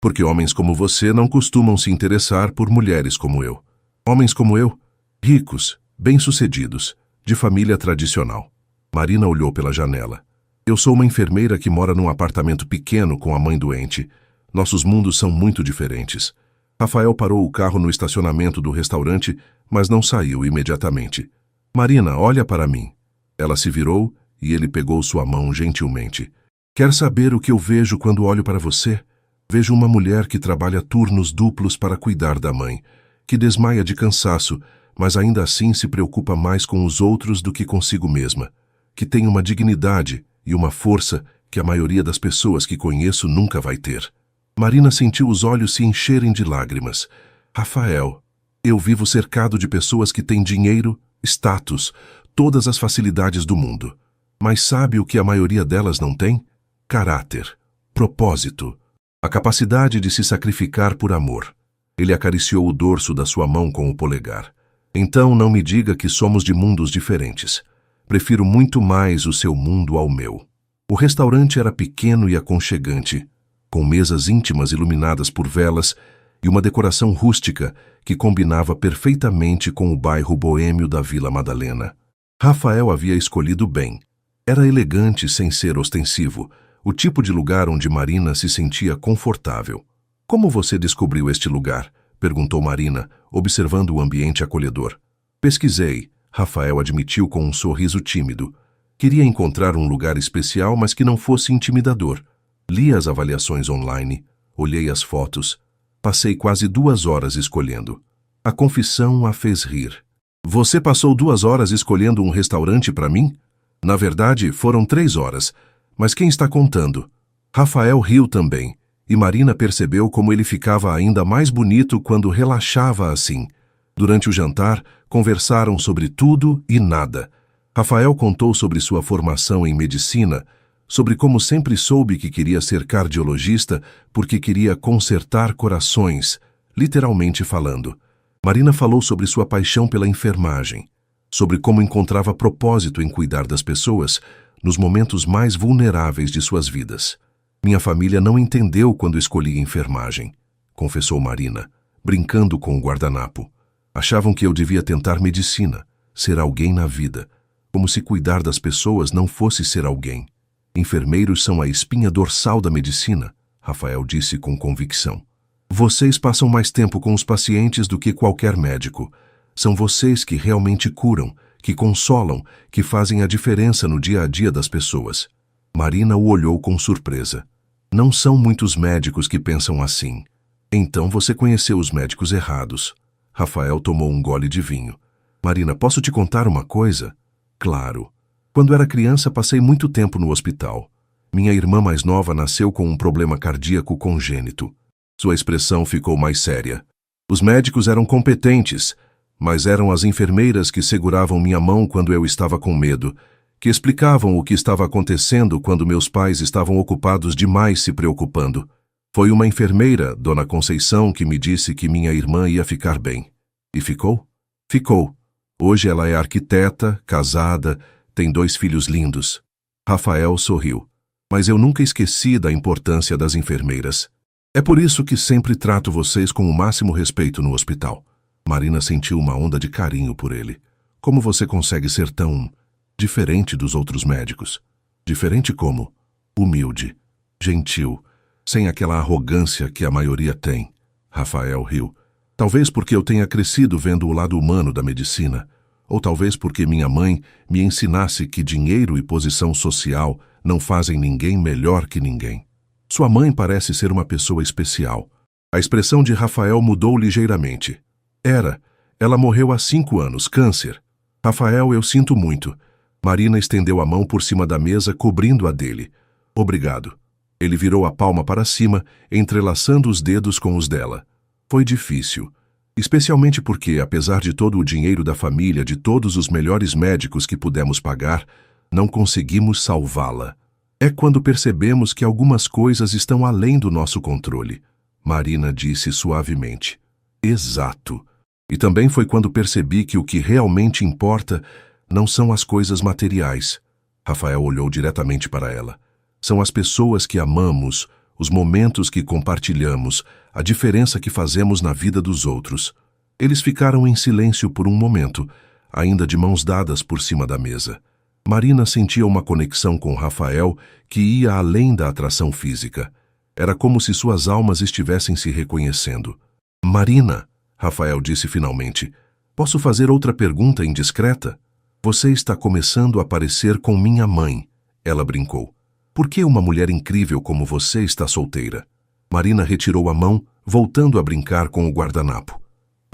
Porque homens como você não costumam se interessar por mulheres como eu. Homens como eu, ricos, bem-sucedidos, de família tradicional. Marina olhou pela janela. Eu sou uma enfermeira que mora num apartamento pequeno com a mãe doente. Nossos mundos são muito diferentes. Rafael parou o carro no estacionamento do restaurante, mas não saiu imediatamente. Marina, olha para mim. Ela se virou e ele pegou sua mão gentilmente. Quer saber o que eu vejo quando olho para você? Vejo uma mulher que trabalha turnos duplos para cuidar da mãe, que desmaia de cansaço, mas ainda assim se preocupa mais com os outros do que consigo mesma, que tem uma dignidade e uma força que a maioria das pessoas que conheço nunca vai ter. Marina sentiu os olhos se encherem de lágrimas. Rafael, eu vivo cercado de pessoas que têm dinheiro, status, todas as facilidades do mundo. Mas sabe o que a maioria delas não tem? Caráter, propósito, a capacidade de se sacrificar por amor. Ele acariciou o dorso da sua mão com o polegar. Então não me diga que somos de mundos diferentes. Prefiro muito mais o seu mundo ao meu. O restaurante era pequeno e aconchegante, com mesas íntimas iluminadas por velas e uma decoração rústica que combinava perfeitamente com o bairro boêmio da Vila Madalena. Rafael havia escolhido bem. Era elegante sem ser ostensivo, o tipo de lugar onde Marina se sentia confortável. Como você descobriu este lugar? Perguntou Marina, observando o ambiente acolhedor. Pesquisei, Rafael admitiu com um sorriso tímido. Queria encontrar um lugar especial, mas que não fosse intimidador. Li as avaliações online, olhei as fotos. Passei quase 2 horas escolhendo. A confissão a fez rir. Você passou 2 horas escolhendo um restaurante para mim? Na verdade, foram 3 horas. Mas quem está contando? Rafael riu também, e Marina percebeu como ele ficava ainda mais bonito quando relaxava assim. Durante o jantar, conversaram sobre tudo e nada. Rafael contou sobre sua formação em medicina, sobre como sempre soube que queria ser cardiologista porque queria consertar corações, literalmente falando. Marina falou sobre sua paixão pela enfermagem, sobre como encontrava propósito em cuidar das pessoas nos momentos mais vulneráveis de suas vidas. Minha família não entendeu quando escolhi enfermagem, confessou Marina, brincando com o guardanapo. Achavam que eu devia tentar medicina, ser alguém na vida, como se cuidar das pessoas não fosse ser alguém. Enfermeiros são a espinha dorsal da medicina, Rafael disse com convicção. Vocês passam mais tempo com os pacientes do que qualquer médico. São vocês que realmente curam, que consolam, que fazem a diferença no dia a dia das pessoas. Marina o olhou com surpresa. Não são muitos médicos que pensam assim. Então você conheceu os médicos errados. Rafael tomou um gole de vinho. Marina, posso te contar uma coisa? Claro. Quando era criança, passei muito tempo no hospital. Minha irmã mais nova nasceu com um problema cardíaco congênito. Sua expressão ficou mais séria. Os médicos eram competentes, mas eram as enfermeiras que seguravam minha mão quando eu estava com medo, que explicavam o que estava acontecendo quando meus pais estavam ocupados demais se preocupando. Foi uma enfermeira, Dona Conceição, que me disse que minha irmã ia ficar bem. E ficou? Ficou. Hoje ela é arquiteta, casada, tem 2 filhos lindos. Rafael sorriu. Mas eu nunca esqueci da importância das enfermeiras. É por isso que sempre trato vocês com o máximo respeito no hospital. Marina sentiu uma onda de carinho por ele. Como você consegue ser tão diferente dos outros médicos? Diferente como? Humilde, gentil, sem aquela arrogância que a maioria tem. Rafael riu. Talvez porque eu tenha crescido vendo o lado humano da medicina, ou talvez porque minha mãe me ensinasse que dinheiro e posição social não fazem ninguém melhor que ninguém. Sua mãe parece ser uma pessoa especial. A expressão de Rafael mudou ligeiramente. Ela morreu há 5 anos, câncer. Rafael, eu sinto muito. Marina estendeu a mão por cima da mesa, cobrindo a dele. Obrigado. Ele virou a palma para cima, entrelaçando os dedos com os dela. Foi difícil. Especialmente porque, apesar de todo o dinheiro da família, de todos os melhores médicos que pudemos pagar, não conseguimos salvá-la. É quando percebemos que algumas coisas estão além do nosso controle. Marina disse suavemente. Exato. E também foi quando percebi que o que realmente importa não são as coisas materiais. Rafael olhou diretamente para ela. São as pessoas que amamos, os momentos que compartilhamos, a diferença que fazemos na vida dos outros. Eles ficaram em silêncio por um momento, ainda de mãos dadas por cima da mesa. Marina sentia uma conexão com Rafael que ia além da atração física. Era como se suas almas estivessem se reconhecendo. Marina, Rafael disse finalmente, posso fazer outra pergunta indiscreta? Você está começando a parecer com minha mãe, ela brincou. Por que uma mulher incrível como você está solteira? Marina retirou a mão, voltando a brincar com o guardanapo.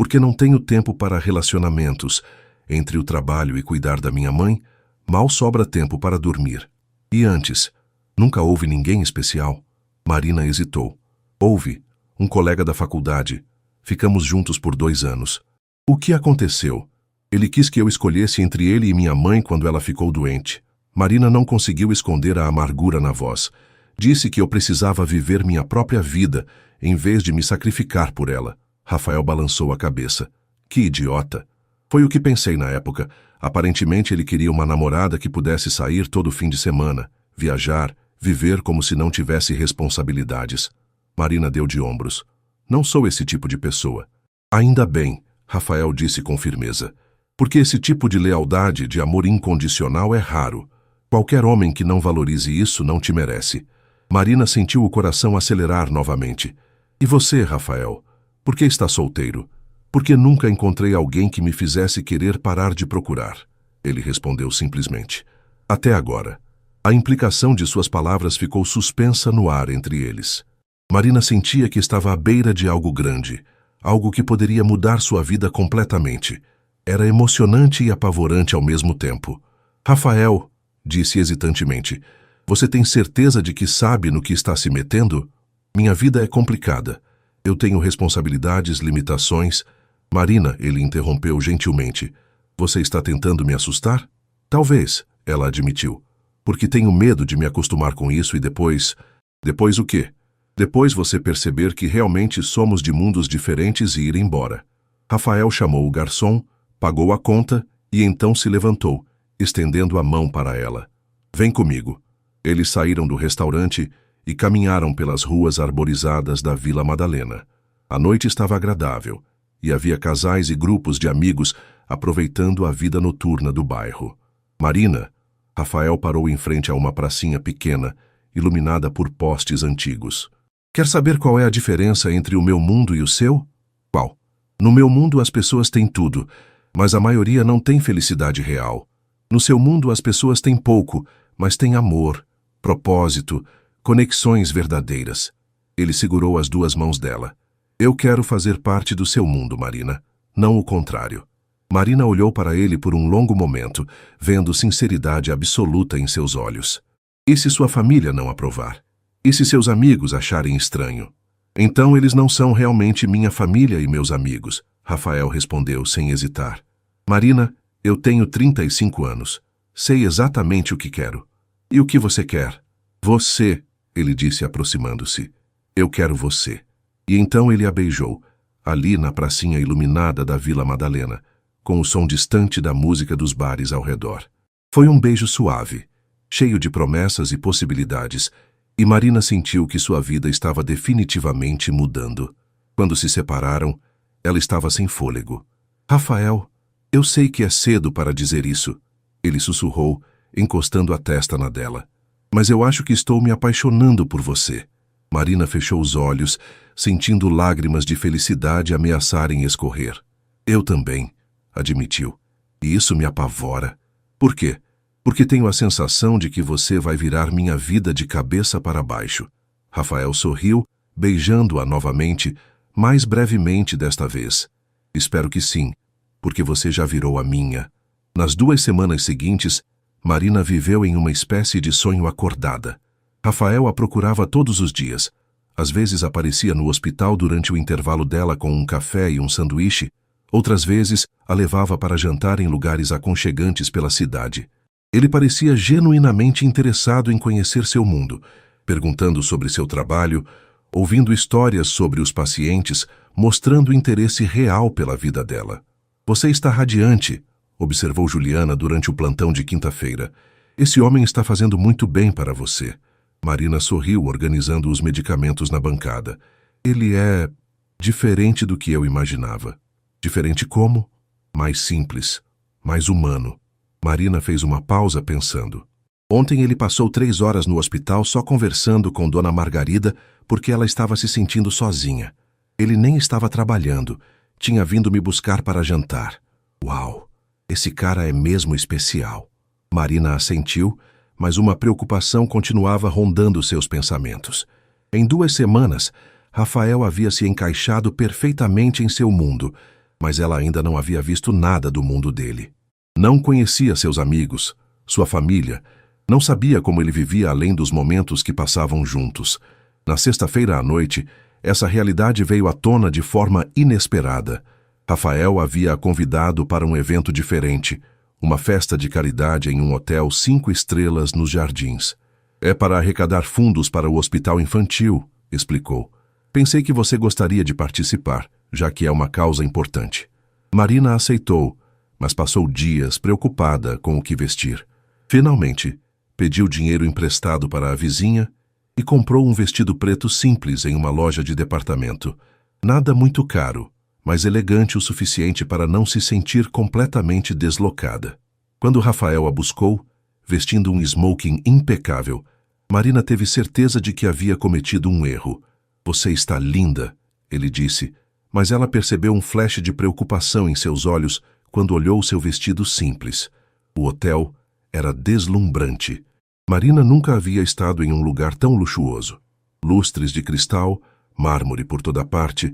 Porque não tenho tempo para relacionamentos. Entre o trabalho e cuidar da minha mãe, mal sobra tempo para dormir. E antes, nunca houve ninguém especial? Marina hesitou. Houve, um colega da faculdade. Ficamos juntos por 2 anos. O que aconteceu? Ele quis que eu escolhesse entre ele e minha mãe quando ela ficou doente. Marina não conseguiu esconder a amargura na voz. Disse que eu precisava viver minha própria vida, em vez de me sacrificar por ela. Rafael balançou a cabeça. Que idiota! Foi o que pensei na época. Aparentemente ele queria uma namorada que pudesse sair todo fim de semana, viajar, viver como se não tivesse responsabilidades. Marina deu de ombros. Não sou esse tipo de pessoa. Ainda bem, Rafael disse com firmeza. Porque esse tipo de lealdade, de amor incondicional é raro. Qualquer homem que não valorize isso não te merece. Marina sentiu o coração acelerar novamente. E você, Rafael? Por que está solteiro? Porque nunca encontrei alguém que me fizesse querer parar de procurar. Ele respondeu simplesmente. Até agora. A implicação de suas palavras ficou suspensa no ar entre eles. Marina sentia que estava à beira de algo grande, algo que poderia mudar sua vida completamente. Era emocionante e apavorante ao mesmo tempo. Rafael, disse hesitantemente, você tem certeza de que sabe no que está se metendo? Minha vida é complicada. Eu tenho responsabilidades, limitações. Marina, ele interrompeu gentilmente. Você está tentando me assustar? Talvez, ela admitiu. Porque tenho medo de me acostumar com isso e depois... Depois o quê? Depois você perceber que realmente somos de mundos diferentes e ir embora. Rafael chamou o garçom, pagou a conta e então se levantou, estendendo a mão para ela. Vem comigo. Eles saíram do restaurante e caminharam pelas ruas arborizadas da Vila Madalena. A noite estava agradável e havia casais e grupos de amigos aproveitando a vida noturna do bairro. Marina, Rafael parou em frente a uma pracinha pequena, iluminada por postes antigos. Quer saber qual é a diferença entre o meu mundo e o seu? Qual? No meu mundo as pessoas têm tudo, mas a maioria não tem felicidade real. No seu mundo as pessoas têm pouco, mas têm amor, propósito, conexões verdadeiras. Ele segurou as 2 mãos dela. Eu quero fazer parte do seu mundo, Marina, não o contrário. Marina olhou para ele por um longo momento, vendo sinceridade absoluta em seus olhos. E se sua família não aprovar? E se seus amigos acharem estranho? Então eles não são realmente minha família e meus amigos, Rafael respondeu sem hesitar. Marina, eu tenho 35 anos. Sei exatamente o que quero. E o que você quer? Você, ele disse aproximando-se. Eu quero você. E então ele a beijou, ali na pracinha iluminada da Vila Madalena, com o som distante da música dos bares ao redor. Foi um beijo suave, cheio de promessas e possibilidades, e Marina sentiu que sua vida estava definitivamente mudando. Quando se separaram, ela estava sem fôlego. Rafael, eu sei que é cedo para dizer isso, ele sussurrou, encostando a testa na dela. Mas eu acho que estou me apaixonando por você. Marina fechou os olhos, sentindo lágrimas de felicidade ameaçarem escorrer. Eu também, admitiu. E isso me apavora. Por quê? Porque tenho a sensação de que você vai virar minha vida de cabeça para baixo. Rafael sorriu, beijando-a novamente, mais brevemente desta vez. Espero que sim, porque você já virou a minha. Nas 2 semanas seguintes, Marina viveu em uma espécie de sonho acordada. Rafael a procurava todos os dias. Às vezes aparecia no hospital durante o intervalo dela com um café e um sanduíche. Outras vezes a levava para jantar em lugares aconchegantes pela cidade. Ele parecia genuinamente interessado em conhecer seu mundo, perguntando sobre seu trabalho, ouvindo histórias sobre os pacientes, mostrando interesse real pela vida dela. Você está radiante, observou Juliana durante o plantão de quinta-feira. Esse homem está fazendo muito bem para você. Marina sorriu, organizando os medicamentos na bancada. Ele é diferente do que eu imaginava. Diferente como? Mais simples, mais humano. Marina fez uma pausa pensando. Ontem ele passou 3 horas no hospital só conversando com Dona Margarida porque ela estava se sentindo sozinha. Ele nem estava trabalhando. Tinha vindo me buscar para jantar. Uau! Esse cara é mesmo especial. Marina assentiu, mas uma preocupação continuava rondando seus pensamentos. Em 2 semanas, Rafael havia se encaixado perfeitamente em seu mundo, mas ela ainda não havia visto nada do mundo dele. Não conhecia seus amigos, sua família, não sabia como ele vivia além dos momentos que passavam juntos. Na sexta-feira à noite, essa realidade veio à tona de forma inesperada. Rafael havia a convidado para um evento diferente, uma festa de caridade em um hotel 5 estrelas nos Jardins. É para arrecadar fundos para o hospital infantil, explicou. Pensei que você gostaria de participar, já que é uma causa importante. Marina aceitou, mas passou dias preocupada com o que vestir. Finalmente, pediu dinheiro emprestado para a vizinha e comprou um vestido preto simples em uma loja de departamento. Nada muito caro, mas elegante o suficiente para não se sentir completamente deslocada. Quando Rafael a buscou, vestindo um smoking impecável, Marina teve certeza de que havia cometido um erro. Você está linda, ele disse, mas ela percebeu um flash de preocupação em seus olhos quando olhou seu vestido simples. O hotel era deslumbrante. Marina nunca havia estado em um lugar tão luxuoso. Lustres de cristal, mármore por toda parte,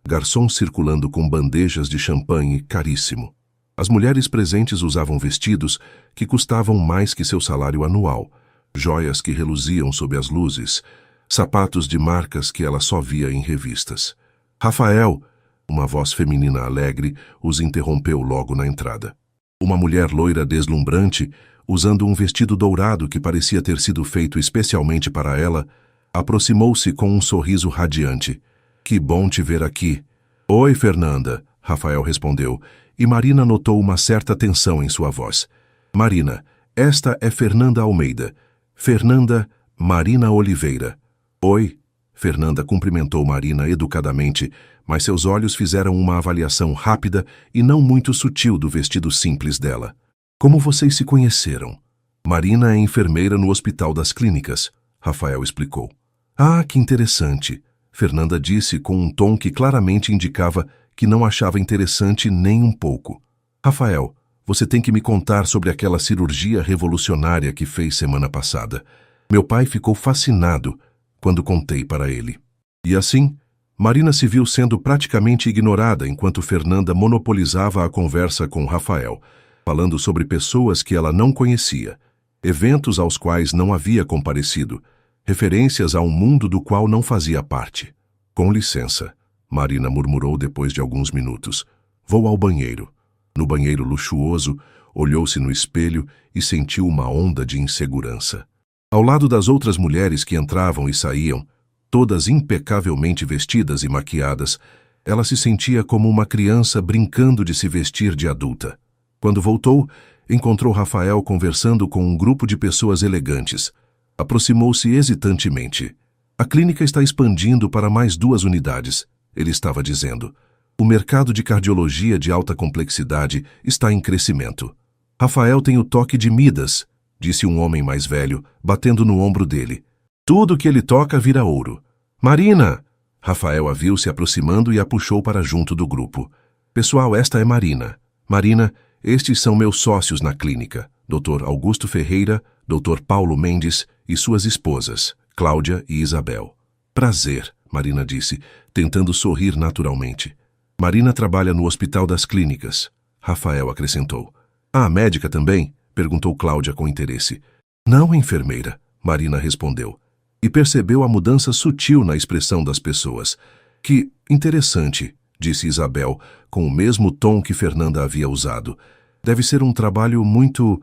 garçons circulando com bandejas de champanhe caríssimo. As mulheres presentes usavam vestidos que custavam mais que seu salário anual, joias que reluziam sob as luzes, sapatos de marcas que ela só via em revistas. Rafael, uma voz feminina alegre, os interrompeu logo na entrada. Uma mulher loira deslumbrante, usando um vestido dourado que parecia ter sido feito especialmente para ela, aproximou-se com um sorriso radiante. Que bom te ver aqui. Oi, Fernanda, Rafael respondeu, e Marina notou uma certa tensão em sua voz. Marina, esta é Fernanda Almeida. Fernanda Marina Oliveira. Oi. Fernanda cumprimentou Marina educadamente, mas seus olhos fizeram uma avaliação rápida e não muito sutil do vestido simples dela. Como vocês se conheceram? Marina é enfermeira no Hospital das Clínicas, Rafael explicou. Ah, que interessante, Fernanda disse com um tom que claramente indicava que não achava interessante nem um pouco. Rafael, você tem que me contar sobre aquela cirurgia revolucionária que fez semana passada. Meu pai ficou fascinado quando contei para ele. E assim, Marina se viu sendo praticamente ignorada enquanto Fernanda monopolizava a conversa com Rafael, falando sobre pessoas que ela não conhecia, eventos aos quais não havia comparecido, referências a um mundo do qual não fazia parte. Com licença, Marina murmurou depois de alguns minutos. Vou ao banheiro. No banheiro luxuoso, olhou-se no espelho e sentiu uma onda de insegurança. Ao lado das outras mulheres que entravam e saíam, todas impecavelmente vestidas e maquiadas, ela se sentia como uma criança brincando de se vestir de adulta. Quando voltou, encontrou Rafael conversando com um grupo de pessoas elegantes. Aproximou-se hesitantemente. A clínica está expandindo para mais 2 unidades, ele estava dizendo. O mercado de cardiologia de alta complexidade está em crescimento. Rafael tem o toque de Midas, disse um homem mais velho, batendo no ombro dele. Tudo que ele toca vira ouro. Marina! Rafael a viu se aproximando e a puxou para junto do grupo. Pessoal, esta é Marina. Marina, estes são meus sócios na clínica, Dr. Augusto Ferreira, Dr. Paulo Mendes e suas esposas, Cláudia e Isabel. Prazer, Marina disse, tentando sorrir naturalmente. Marina trabalha no Hospital das Clínicas, Rafael acrescentou. Ah, médica também? Perguntou Cláudia com interesse. Não, enfermeira, Marina respondeu. E percebeu a mudança sutil na expressão das pessoas. Que interessante, disse Isabel, com o mesmo tom que Fernanda havia usado. Deve ser um trabalho muito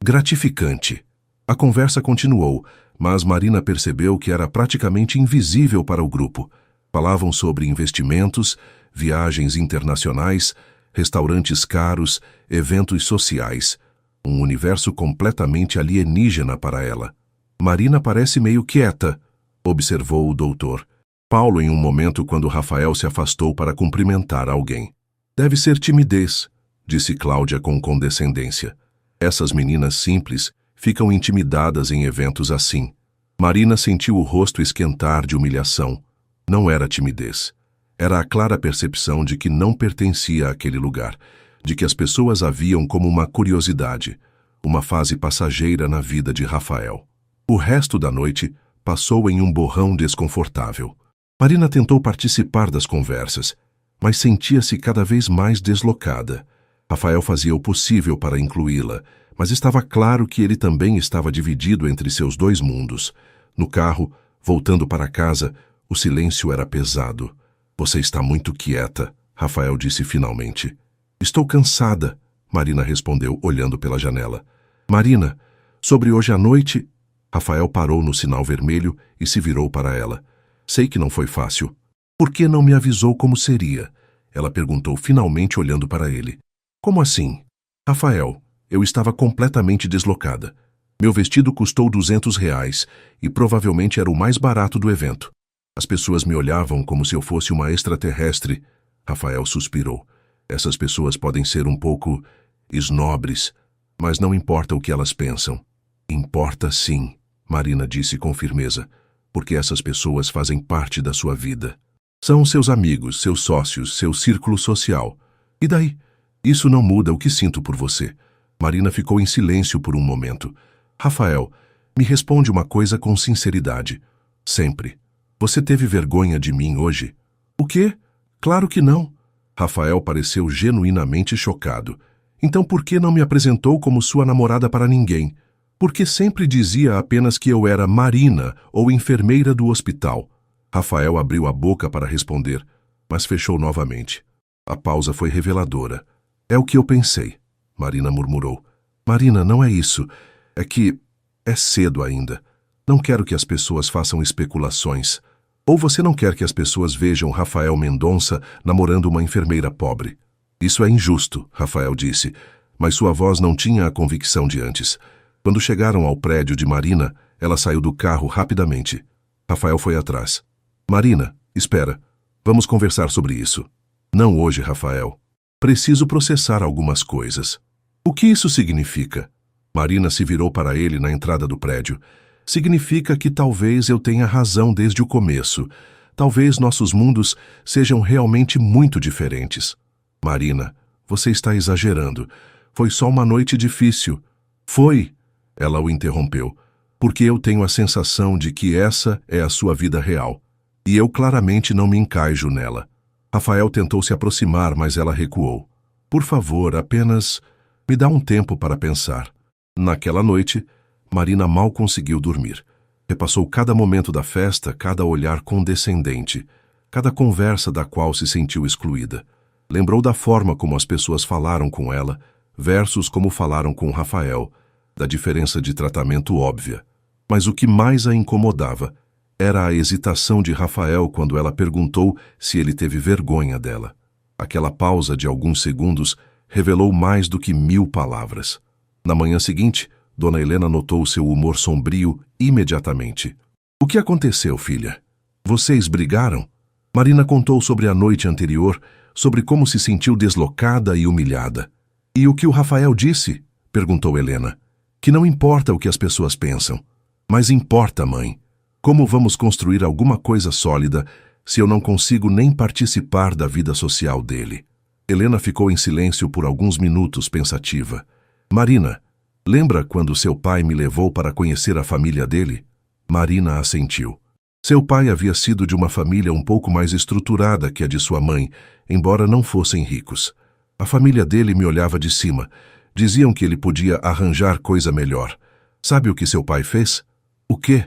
gratificante. A conversa continuou, mas Marina percebeu que era praticamente invisível para o grupo. Falavam sobre investimentos, viagens internacionais, restaurantes caros, eventos sociais. Um universo completamente alienígena para ela. Marina parece meio quieta, observou o doutor. Paulo em um momento quando Rafael se afastou para cumprimentar alguém. Deve ser timidez, disse Cláudia com condescendência. Essas meninas simples ficam intimidadas em eventos assim. Marina sentiu o rosto esquentar de humilhação. Não era timidez. Era a clara percepção de que não pertencia àquele lugar, de que as pessoas a viam como uma curiosidade, uma fase passageira na vida de Rafael. O resto da noite passou em um borrão desconfortável. Marina tentou participar das conversas. mas sentia-se cada vez mais deslocada. Rafael fazia o possível para incluí-la, mas estava claro que ele também estava dividido entre seus dois mundos. No carro, voltando para casa, o silêncio era pesado. Você está muito quieta, Rafael disse finalmente. Estou cansada, Marina respondeu, olhando pela janela. Marina, sobre hoje à noite... Rafael parou no sinal vermelho e se virou para ela. Sei que não foi fácil. Por que não me avisou como seria? Ela perguntou finalmente olhando para ele. Como assim? Rafael, eu estava completamente deslocada. Meu vestido custou R$ 200 e provavelmente era o mais barato do evento. As pessoas me olhavam como se eu fosse uma extraterrestre. Rafael suspirou. Essas pessoas podem ser um pouco esnobres, mas não importa o que elas pensam. Importa sim, Marina disse com firmeza, porque essas pessoas fazem parte da sua vida. São seus amigos, seus sócios, seu círculo social. E daí? Isso não muda o que sinto por você. Marina ficou em silêncio por um momento. Rafael, me responde uma coisa com sinceridade. Sempre. Você teve vergonha de mim hoje? O quê? Claro que não. Rafael pareceu genuinamente chocado. Então por que não me apresentou como sua namorada para ninguém? Porque sempre dizia apenas que eu era Marina ou enfermeira do hospital. Rafael abriu a boca para responder, mas fechou novamente. A pausa foi reveladora. É o que eu pensei, Marina murmurou. Marina, não é isso. É que é cedo ainda. Não quero que as pessoas façam especulações. Ou você não quer que as pessoas vejam Rafael Mendonça namorando uma enfermeira pobre? Isso é injusto, Rafael disse, mas sua voz não tinha a convicção de antes. Quando chegaram ao prédio de Marina, ela saiu do carro rapidamente. Rafael foi atrás. Marina, espera. Vamos conversar sobre isso. Não hoje, Rafael. Preciso processar algumas coisas. O que isso significa? Marina se virou para ele na entrada do prédio. Significa que talvez eu tenha razão desde o começo. Talvez nossos mundos sejam realmente muito diferentes. Marina, você está exagerando. Foi só uma noite difícil. Foi. Ela o interrompeu, porque eu tenho a sensação de que essa é a sua vida real. E eu claramente não me encaijo nela. Rafael tentou se aproximar, mas ela recuou. Por favor, apenas me dá um tempo para pensar. Naquela noite, Marina mal conseguiu dormir. Repassou cada momento da festa, cada olhar condescendente, cada conversa da qual se sentiu excluída. Lembrou da forma como as pessoas falaram com ela, versus como falaram com Rafael, da diferença de tratamento óbvia. Mas o que mais a incomodava era a hesitação de Rafael quando ela perguntou se ele teve vergonha dela. Aquela pausa de alguns segundos revelou mais do que 1000 palavras. Na manhã seguinte, Dona Helena notou seu humor sombrio imediatamente. O que aconteceu, filha? Vocês brigaram? Marina contou sobre a noite anterior, sobre como se sentiu deslocada e humilhada. E o que o Rafael disse? Perguntou Helena. Que não importa o que as pessoas pensam. Mas importa, mãe. Como vamos construir alguma coisa sólida se eu não consigo nem participar da vida social dele? Helena ficou em silêncio por alguns minutos, pensativa. Marina, lembra quando seu pai me levou para conhecer a família dele? Marina assentiu. Seu pai havia sido de uma família um pouco mais estruturada que a de sua mãe, embora não fossem ricos. A família dele me olhava de cima. Diziam que ele podia arranjar coisa melhor. Sabe o que seu pai fez? O quê?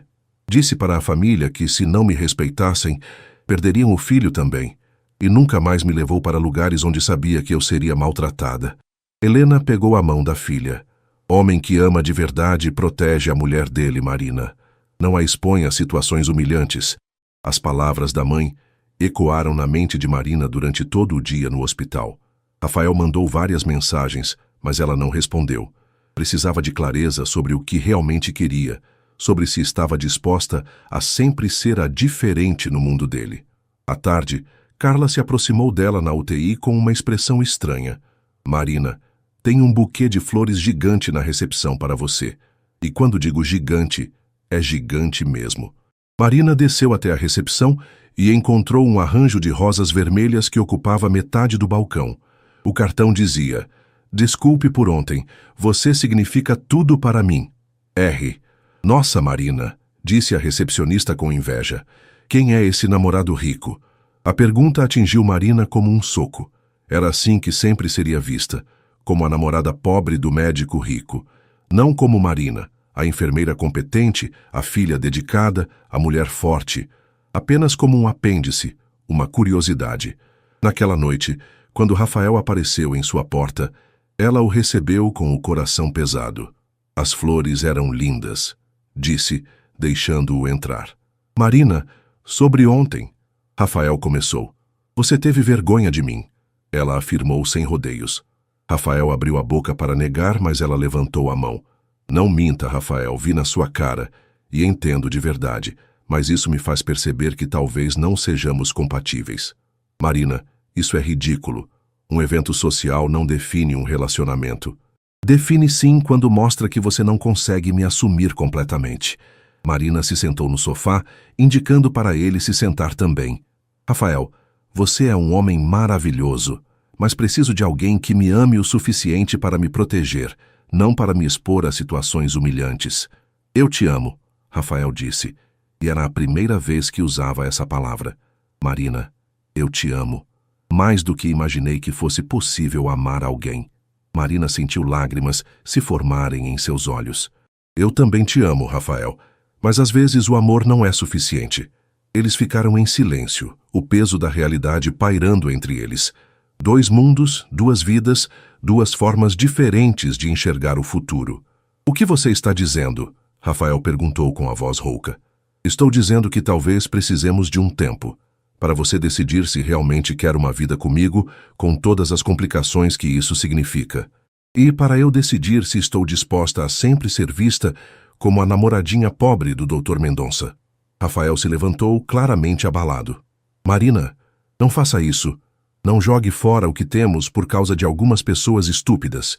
Disse para a família que, se não me respeitassem, perderiam o filho também. E nunca mais me levou para lugares onde sabia que eu seria maltratada. Helena pegou a mão da filha. Homem que ama de verdade protege a mulher dele, Marina. Não a expõe a situações humilhantes. As palavras da mãe ecoaram na mente de Marina durante todo o dia no hospital. Rafael mandou várias mensagens, mas ela não respondeu. Precisava de clareza sobre o que realmente queria, sobre se estava disposta a sempre ser a diferente no mundo dele. À tarde, Carla se aproximou dela na UTI com uma expressão estranha. Marina, tem um buquê de flores gigante na recepção para você. E quando digo gigante, é gigante mesmo. Marina desceu até a recepção e encontrou um arranjo de rosas vermelhas que ocupava metade do balcão. O cartão dizia: Desculpe por ontem, você significa tudo para mim. R. Nossa, Marina, disse a recepcionista com inveja. Quem é esse namorado rico? A pergunta atingiu Marina como um soco. Era assim que sempre seria vista, como a namorada pobre do médico rico. Não como Marina, a enfermeira competente, a filha dedicada, a mulher forte. Apenas como um apêndice, uma curiosidade. Naquela noite, quando Rafael apareceu em sua porta, ela o recebeu com o coração pesado. As flores eram lindas, disse, deixando-o entrar. Marina, sobre ontem. Rafael começou. Você teve vergonha de mim. Ela afirmou sem rodeios. Rafael abriu a boca para negar, mas ela levantou a mão. Não minta, Rafael, vi na sua cara. E entendo de verdade, mas isso me faz perceber que talvez não sejamos compatíveis. Marina, isso é ridículo. Um evento social não define um relacionamento. Define sim quando mostra que você não consegue me assumir completamente. Marina se sentou no sofá, indicando para ele se sentar também. Rafael, você é um homem maravilhoso, mas preciso de alguém que me ame o suficiente para me proteger, não para me expor a situações humilhantes. Eu te amo, Rafael disse, e era a primeira vez que usava essa palavra. Marina, eu te amo. Mais do que imaginei que fosse possível amar alguém. Marina sentiu lágrimas se formarem em seus olhos. Eu também te amo, Rafael, mas às vezes o amor não é suficiente. Eles ficaram em silêncio, o peso da realidade pairando entre eles. Dois mundos, duas vidas, duas formas diferentes de enxergar o futuro. O que você está dizendo? Rafael perguntou com a voz rouca. Estou dizendo que talvez precisemos de um tempo, para você decidir se realmente quer uma vida comigo, com todas as complicações que isso significa. E para eu decidir se estou disposta a sempre ser vista como a namoradinha pobre do Dr. Mendonça. Rafael se levantou, claramente abalado. Marina, não faça isso. Não jogue fora o que temos por causa de algumas pessoas estúpidas.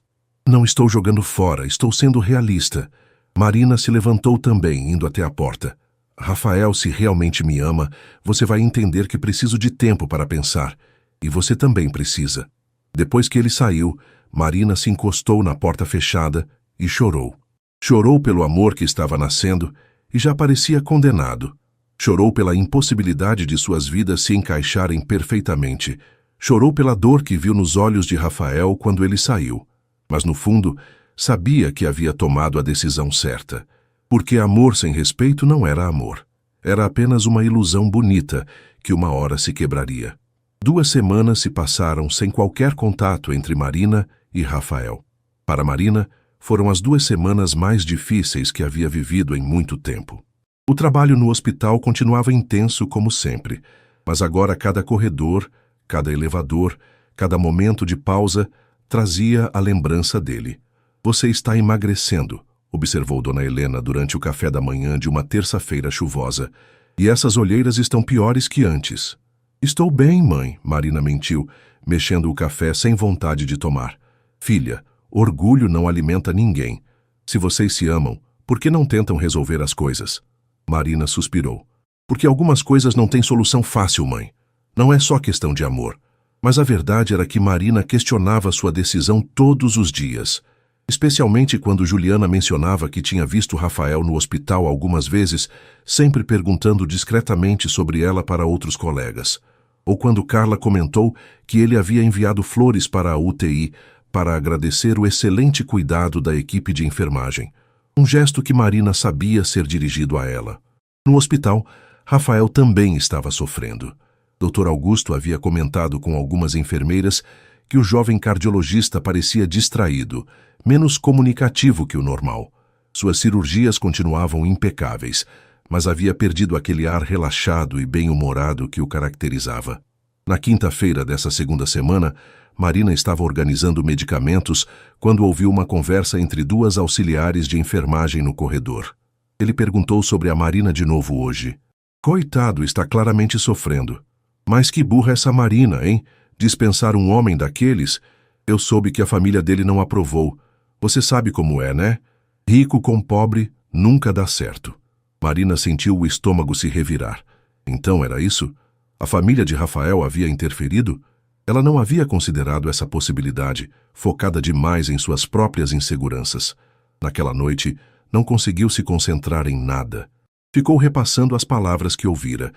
Não estou jogando fora, estou sendo realista. Marina se levantou também, indo até a porta. Rafael, se realmente me ama, você vai entender que preciso de tempo para pensar. E você também precisa. Depois que ele saiu, Marina se encostou na porta fechada e chorou. Chorou pelo amor que estava nascendo e já parecia condenado. Chorou pela impossibilidade de suas vidas se encaixarem perfeitamente. Chorou pela dor que viu nos olhos de Rafael quando ele saiu. Mas no fundo, sabia que havia tomado a decisão certa. Porque amor sem respeito não era amor. Era apenas uma ilusão bonita que uma hora se quebraria. 2 semanas se passaram sem qualquer contato entre Marina e Rafael. Para Marina, foram as 2 semanas mais difíceis que havia vivido em muito tempo. O trabalho no hospital continuava intenso como sempre, mas agora cada corredor, cada elevador, cada momento de pausa trazia a lembrança dele. Você está emagrecendo, observou Dona Helena durante o café da manhã de uma terça-feira chuvosa. E essas olheiras estão piores que antes. Estou bem, mãe, Marina mentiu, mexendo o café sem vontade de tomar. Filha, orgulho não alimenta ninguém. Se vocês se amam, por que não tentam resolver as coisas? Marina suspirou. Porque algumas coisas não têm solução fácil, mãe. Não é só questão de amor. Mas a verdade era que Marina questionava sua decisão todos os dias. Especialmente quando Juliana mencionava que tinha visto Rafael no hospital algumas vezes, sempre perguntando discretamente sobre ela para outros colegas. Ou quando Carla comentou que ele havia enviado flores para a UTI para agradecer o excelente cuidado da equipe de enfermagem. Um gesto que Marina sabia ser dirigido a ela. No hospital, Rafael também estava sofrendo. Dr. Augusto havia comentado com algumas enfermeiras que o jovem cardiologista parecia distraído, menos comunicativo que o normal. Suas cirurgias continuavam impecáveis, mas havia perdido aquele ar relaxado e bem-humorado que o caracterizava. Na quinta-feira dessa segunda semana, Marina estava organizando medicamentos quando ouviu uma conversa entre 2 auxiliares de enfermagem no corredor. Ele perguntou sobre a Marina de novo hoje. Coitado, está claramente sofrendo. Mas que burra essa Marina, hein? Dispensar um homem daqueles? Eu soube que a família dele não aprovou. Você sabe como é, né? Rico com pobre nunca dá certo. Marina sentiu o estômago se revirar. Então era isso? A família de Rafael havia interferido? Ela não havia considerado essa possibilidade, focada demais em suas próprias inseguranças. Naquela noite, não conseguiu se concentrar em nada. Ficou repassando as palavras que ouvira,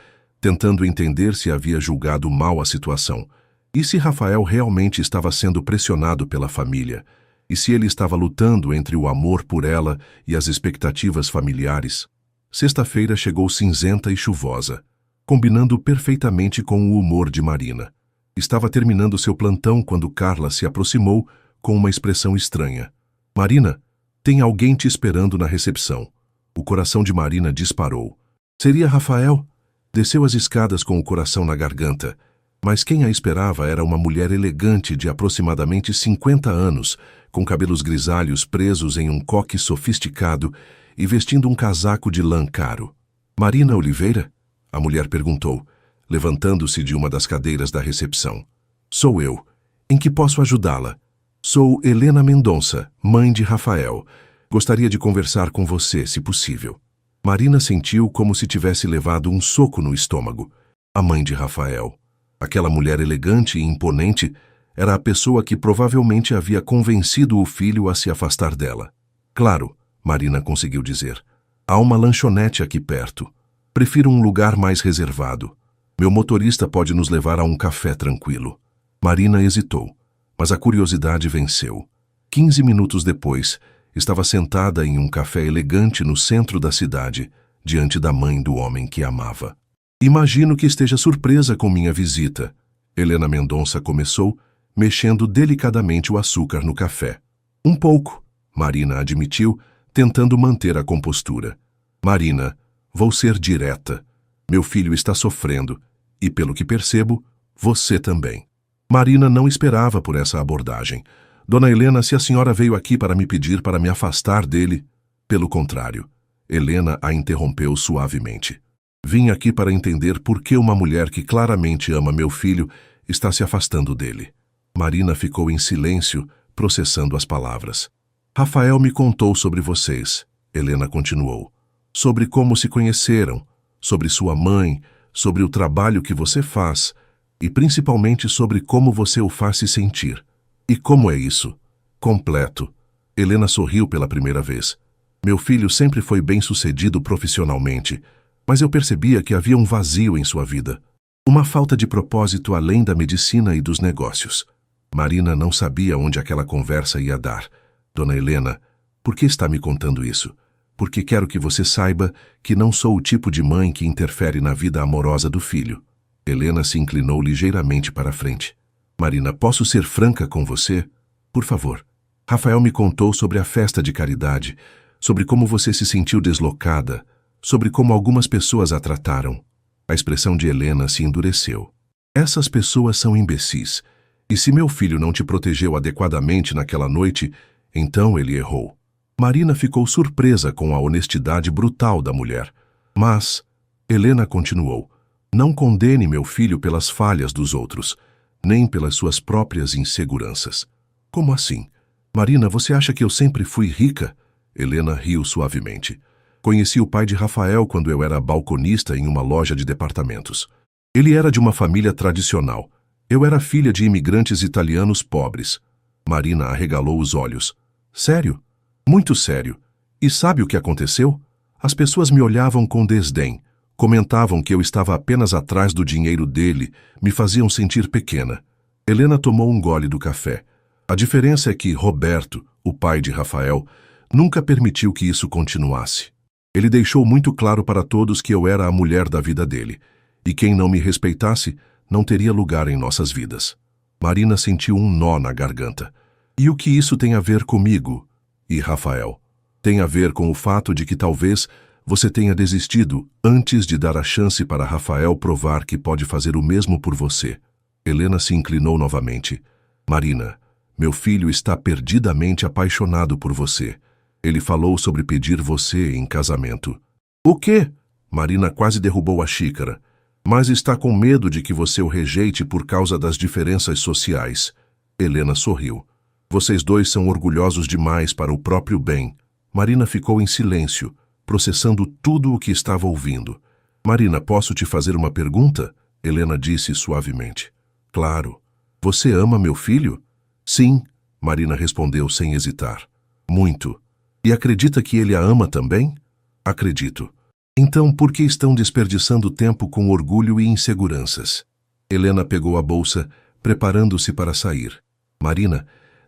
tentando entender se havia julgado mal a situação, e se Rafael realmente estava sendo pressionado pela família, e se ele estava lutando entre o amor por ela e as expectativas familiares. Sexta-feira chegou cinzenta e chuvosa, combinando perfeitamente com o humor de Marina. Estava terminando seu plantão quando Carla se aproximou com uma expressão estranha. Marina, tem alguém te esperando na recepção. O coração de Marina disparou. Seria Rafael? Desceu as escadas com o coração na garganta, mas quem a esperava era uma mulher elegante de aproximadamente 50 anos, com cabelos grisalhos presos em um coque sofisticado e vestindo um casaco de lã caro. Marina Oliveira? A mulher perguntou, levantando-se de uma das cadeiras da recepção. Sou eu. Em que posso ajudá-la? Sou Helena Mendonça, mãe de Rafael. Gostaria de conversar com você, se possível. Marina sentiu como se tivesse levado um soco no estômago. A mãe de Rafael. Aquela mulher elegante e imponente era a pessoa que provavelmente havia convencido o filho a se afastar dela. Claro, Marina conseguiu dizer. Há uma lanchonete aqui perto. Prefiro um lugar mais reservado. Meu motorista pode nos levar a um café tranquilo. Marina hesitou, mas a curiosidade venceu. 15 minutos depois, estava sentada em um café elegante no centro da cidade, diante da mãe do homem que amava. Imagino que esteja surpresa com minha visita. Helena Mendonça começou, mexendo delicadamente o açúcar no café. Um pouco, Marina admitiu, tentando manter a compostura. Marina, vou ser direta. Meu filho está sofrendo, e pelo que percebo, você também. Marina não esperava por essa abordagem. Dona Helena, se a senhora veio aqui para me pedir para me afastar dele... Pelo contrário, Helena a interrompeu suavemente. Vim aqui para entender por que uma mulher que claramente ama meu filho está se afastando dele. Marina ficou em silêncio, processando as palavras. Rafael me contou sobre vocês, Helena continuou. Sobre como se conheceram, sobre sua mãe, sobre o trabalho que você faz e principalmente sobre como você o faz se sentir. E como é isso? Completo. Helena sorriu pela primeira vez. Meu filho sempre foi bem-sucedido profissionalmente, mas eu percebia que havia um vazio em sua vida. Uma falta de propósito além da medicina e dos negócios. Marina não sabia onde aquela conversa ia dar. Dona Helena, por que está me contando isso? Porque quero que você saiba que não sou o tipo de mãe que interfere na vida amorosa do filho. Helena se inclinou ligeiramente para a frente. Marina, posso ser franca com você? Por favor. Rafael me contou sobre a festa de caridade, sobre como você se sentiu deslocada, sobre como algumas pessoas a trataram. A expressão de Helena se endureceu. Essas pessoas são imbecis, e se meu filho não te protegeu adequadamente naquela noite, então ele errou. Marina ficou surpresa com a honestidade brutal da mulher. Mas, Helena continuou, não condene meu filho pelas falhas dos outros, nem pelas suas próprias inseguranças. Como assim? Marina, você acha que eu sempre fui rica? Helena riu suavemente. Conheci o pai de Rafael quando eu era balconista em uma loja de departamentos. Ele era de uma família tradicional. Eu era filha de imigrantes italianos pobres. Marina arregalou os olhos. Sério? Muito sério. E sabe o que aconteceu? As pessoas me olhavam com desdém. Comentavam que eu estava apenas atrás do dinheiro dele, me faziam sentir pequena. Helena tomou um gole do café. A diferença é que Roberto, o pai de Rafael, nunca permitiu que isso continuasse. Ele deixou muito claro para todos que eu era a mulher da vida dele, e quem não me respeitasse não teria lugar em nossas vidas. Marina sentiu um nó na garganta. E o que isso tem a ver comigo? E Rafael? Tem a ver com o fato de que talvez você tenha desistido antes de dar a chance para Rafael provar que pode fazer o mesmo por você. Helena se inclinou novamente. Marina, meu filho está perdidamente apaixonado por você. Ele falou sobre pedir você em casamento. O quê? Marina quase derrubou a xícara. Mas está com medo de que você o rejeite por causa das diferenças sociais. Helena sorriu. Vocês dois são orgulhosos demais para o próprio bem. Marina ficou em silêncio, processando tudo o que estava ouvindo. Marina, posso te fazer uma pergunta? Helena disse suavemente. Claro. Você ama meu filho? Sim, Marina respondeu sem hesitar. Muito. E acredita que ele a ama também? Acredito. Então, por que estão desperdiçando tempo com orgulho e inseguranças? Helena pegou a bolsa, preparando-se para sair. Marina,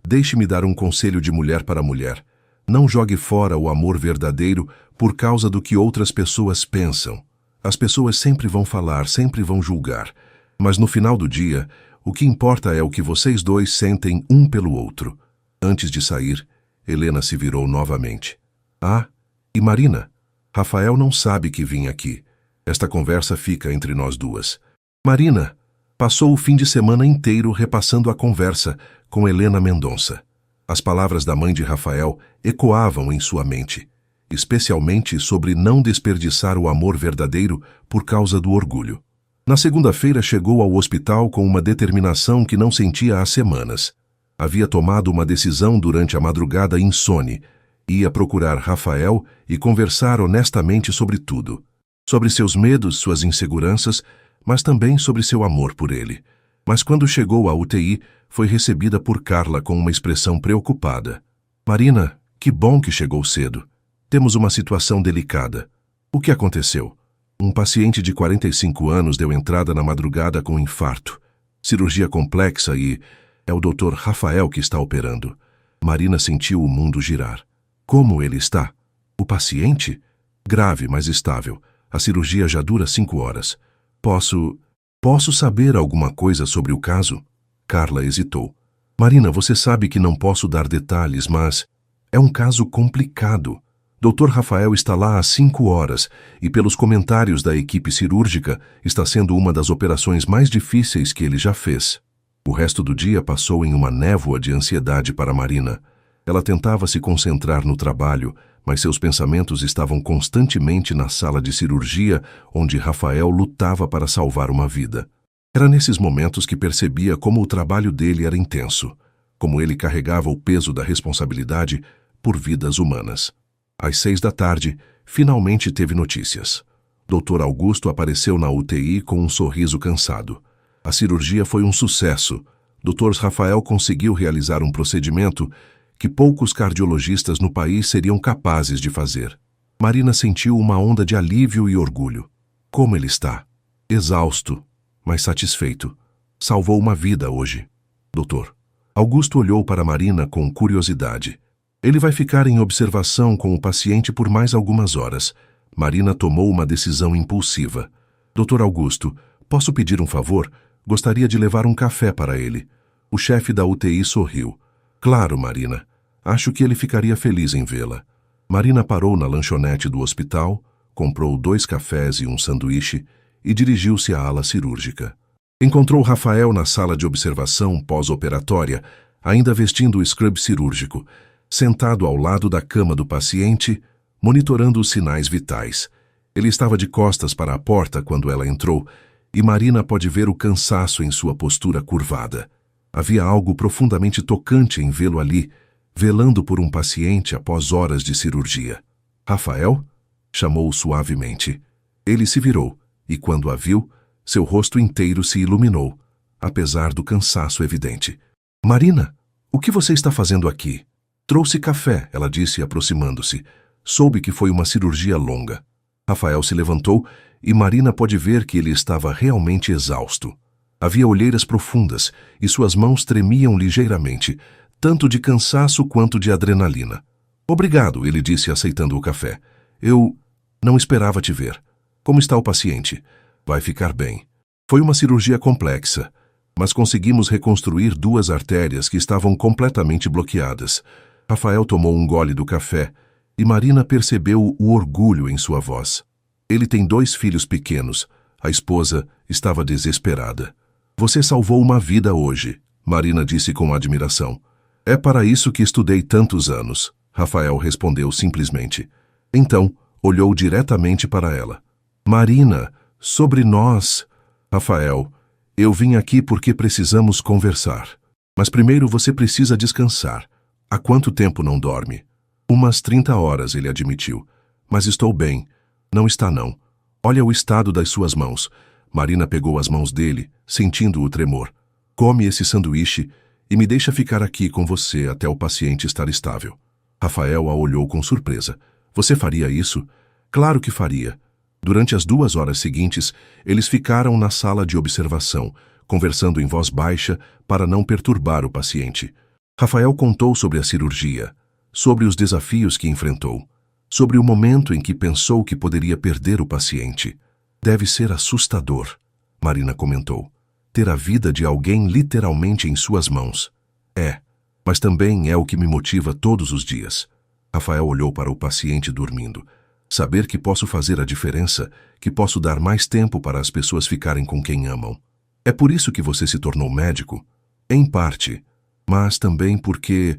deixe-me dar um conselho de mulher para mulher. Não jogue fora o amor verdadeiro por causa do que outras pessoas pensam. As pessoas sempre vão falar, sempre vão julgar. Mas no final do dia, o que importa é o que vocês dois sentem um pelo outro. Antes de sair, Helena se virou novamente. Ah, e Marina, Rafael não sabe que vim aqui. Esta conversa fica entre nós duas. Marina passou o fim de semana inteiro repassando a conversa com Helena Mendonça. As palavras da mãe de Rafael ecoavam em sua mente, especialmente sobre não desperdiçar o amor verdadeiro por causa do orgulho. Na segunda-feira chegou ao hospital com uma determinação que não sentia há semanas. Havia tomado uma decisão durante a madrugada insone. Ia procurar Rafael e conversar honestamente sobre tudo. Sobre seus medos, suas inseguranças, mas também sobre seu amor por ele. Mas quando chegou à UTI, foi recebida por Carla com uma expressão preocupada. Marina, que bom que chegou cedo. Temos uma situação delicada. O que aconteceu? Um paciente de 45 anos deu entrada na madrugada com infarto. Cirurgia complexa e é o Dr. Rafael que está operando. Marina sentiu o mundo girar. Como ele está? O paciente? Grave, mas estável. A cirurgia já dura 5 horas. Posso saber alguma coisa sobre o caso? Carla hesitou. Marina, você sabe que não posso dar detalhes, mas é um caso complicado. Dr. Rafael está lá há 5 horas e, pelos comentários da equipe cirúrgica, está sendo uma das operações mais difíceis que ele já fez. O resto do dia passou em uma névoa de ansiedade para Marina. Ela tentava se concentrar no trabalho, mas seus pensamentos estavam constantemente na sala de cirurgia, onde Rafael lutava para salvar uma vida. Era nesses momentos que percebia como o trabalho dele era intenso, como ele carregava o peso da responsabilidade por vidas humanas. Às 6 da tarde, finalmente teve notícias. Dr. Augusto apareceu na UTI com um sorriso cansado. A cirurgia foi um sucesso. Dr. Rafael conseguiu realizar um procedimento que poucos cardiologistas no país seriam capazes de fazer. Marina sentiu uma onda de alívio e orgulho. Como ele está? Exausto, mas satisfeito. Salvou uma vida hoje. Doutor. Augusto olhou para Marina com curiosidade. Ele vai ficar em observação com o paciente por mais algumas horas. Marina tomou uma decisão impulsiva. Doutor Augusto, posso pedir um favor? Gostaria de levar um café para ele. O chefe da UTI sorriu. Claro, Marina. Acho que ele ficaria feliz em vê-la. Marina parou na lanchonete do hospital, comprou 2 cafés e um sanduíche e dirigiu-se à ala cirúrgica. Encontrou Rafael na sala de observação pós-operatória, ainda vestindo o scrub cirúrgico, sentado ao lado da cama do paciente, monitorando os sinais vitais. Ele estava de costas para a porta quando ela entrou, e Marina pode ver o cansaço em sua postura curvada. Havia algo profundamente tocante em vê-lo ali, velando por um paciente após horas de cirurgia. Rafael? Chamou suavemente. Ele se virou, e quando a viu, seu rosto inteiro se iluminou, apesar do cansaço evidente. Marina, o que você está fazendo aqui? Trouxe café, ela disse, aproximando-se. Soube que foi uma cirurgia longa. Rafael se levantou e Marina pôde ver que ele estava realmente exausto. Havia olheiras profundas e suas mãos tremiam ligeiramente, tanto de cansaço quanto de adrenalina. Obrigado, ele disse, aceitando o café. Eu não esperava te ver. Como está o paciente? Vai ficar bem. Foi uma cirurgia complexa, mas conseguimos reconstruir 2 artérias que estavam completamente bloqueadas. Rafael tomou um gole do café e Marina percebeu o orgulho em sua voz. Ele tem 2 filhos pequenos. A esposa estava desesperada. Você salvou uma vida hoje, Marina disse com admiração. É para isso que estudei tantos anos, Rafael respondeu simplesmente. Então, olhou diretamente para ela. Marina, sobre nós... Rafael, eu vim aqui porque precisamos conversar. Mas primeiro você precisa descansar. Há quanto tempo não dorme? Umas 30 horas, ele admitiu. Mas estou bem. Não está, não. Olha o estado das suas mãos. Marina pegou as mãos dele, sentindo o tremor. Come esse sanduíche e me deixa ficar aqui com você até o paciente estar estável. Rafael a olhou com surpresa. Você faria isso? Claro que faria. Durante as 2 horas seguintes, eles ficaram na sala de observação, conversando em voz baixa para não perturbar o paciente. Rafael contou sobre a cirurgia, sobre os desafios que enfrentou, sobre o momento em que pensou que poderia perder o paciente. Deve ser assustador, Marina comentou, ter a vida de alguém literalmente em suas mãos. É, mas também é o que me motiva todos os dias. Rafael olhou para o paciente dormindo. Saber que posso fazer a diferença, que posso dar mais tempo para as pessoas ficarem com quem amam. É por isso que você se tornou médico? Em parte, mas também porque...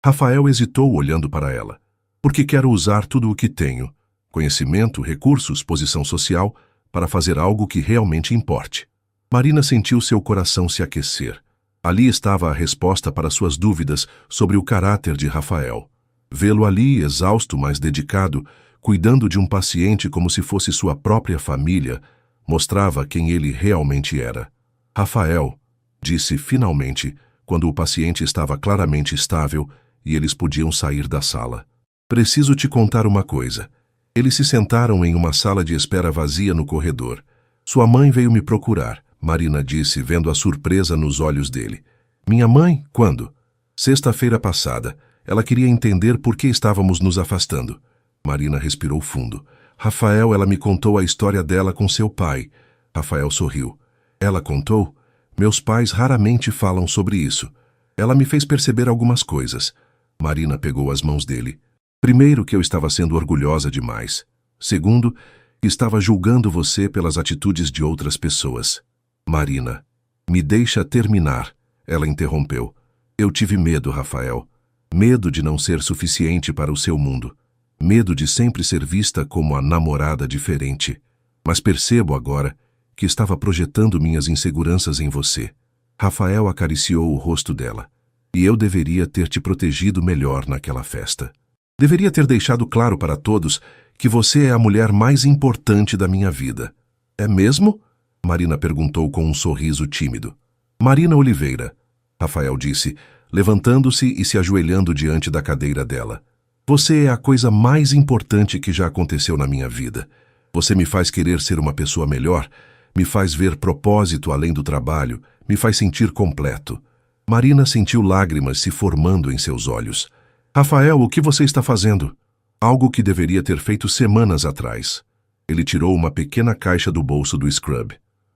Rafael hesitou olhando para ela. Porque quero usar tudo o que tenho, conhecimento, recursos, posição social, para fazer algo que realmente importe. Marina sentiu seu coração se aquecer. Ali estava a resposta para suas dúvidas sobre o caráter de Rafael. Vê-lo ali, exausto, mas dedicado, cuidando de um paciente como se fosse sua própria família, mostrava quem ele realmente era. Rafael, disse finalmente, quando o paciente estava claramente estável e eles podiam sair da sala. Preciso te contar uma coisa. Eles se sentaram em uma sala de espera vazia no corredor. Sua mãe veio me procurar, Marina disse, vendo a surpresa nos olhos dele. Minha mãe? Quando? Sexta-feira passada. Ela queria entender por que estávamos nos afastando. Marina respirou fundo. Rafael, ela me contou a história dela com seu pai. Rafael sorriu. Ela contou? Meus pais raramente falam sobre isso. Ela me fez perceber algumas coisas. Marina pegou as mãos dele. Primeiro, que eu estava sendo orgulhosa demais. Segundo, que estava julgando você pelas atitudes de outras pessoas. Marina, me deixa terminar, ela interrompeu. Eu tive medo, Rafael. Medo de não ser suficiente para o seu mundo. Medo de sempre ser vista como a namorada diferente. Mas percebo agora que estava projetando minhas inseguranças em você. Rafael acariciou o rosto dela. E eu deveria ter te protegido melhor naquela festa. Deveria ter deixado claro para todos que você é a mulher mais importante da minha vida. É mesmo? Marina perguntou com um sorriso tímido. Marina Oliveira, Rafael disse, levantando-se e se ajoelhando diante da cadeira dela. Você é a coisa mais importante que já aconteceu na minha vida. Você me faz querer ser uma pessoa melhor, me faz ver propósito além do trabalho, me faz sentir completo. Marina sentiu lágrimas se formando em seus olhos. Rafael, o que você está fazendo? Algo que deveria ter feito semanas atrás. Ele tirou uma pequena caixa do bolso do scrub.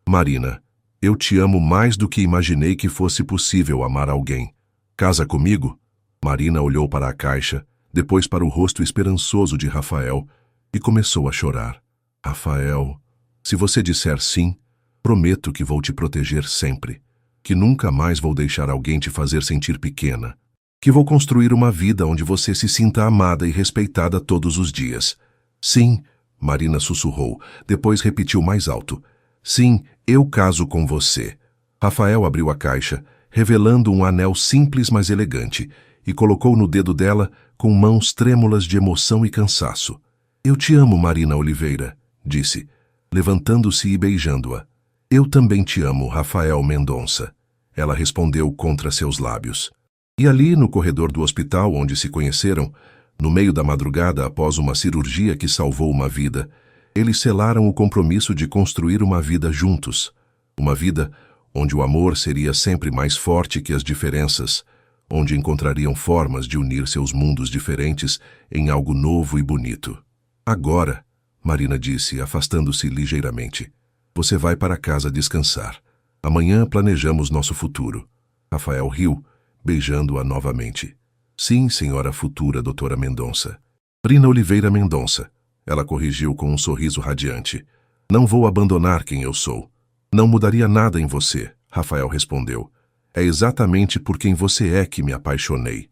Marina, eu te amo mais do que imaginei que fosse possível amar alguém. Casa comigo? Marina olhou para a caixa, depois para o rosto esperançoso de Rafael e começou a chorar. Rafael, se você disser sim, prometo que vou te proteger sempre, que nunca mais vou deixar alguém te fazer sentir pequena, que vou construir uma vida onde você se sinta amada e respeitada todos os dias. Sim, Marina sussurrou, depois repetiu mais alto. Sim, eu caso com você. Rafael abriu a caixa, revelando um anel simples mas elegante, e colocou no dedo dela com mãos trêmulas de emoção e cansaço. Eu te amo, Marina Oliveira, disse, levantando-se e beijando-a. Eu também te amo, Rafael Mendonça. Ela respondeu contra seus lábios. E ali, no corredor do hospital onde se conheceram, no meio da madrugada após uma cirurgia que salvou uma vida, eles selaram o compromisso de construir uma vida juntos. Uma vida onde o amor seria sempre mais forte que as diferenças, onde encontrariam formas de unir seus mundos diferentes em algo novo e bonito. Agora, Marina disse, afastando-se ligeiramente, você vai para casa descansar. Amanhã planejamos nosso futuro. Rafael riu, beijando-a novamente. Sim, senhora futura doutora Mendonça. Marina Oliveira Mendonça. Ela corrigiu com um sorriso radiante. Não vou abandonar quem eu sou. Não mudaria nada em você, Rafael respondeu. É exatamente por quem você é que me apaixonei.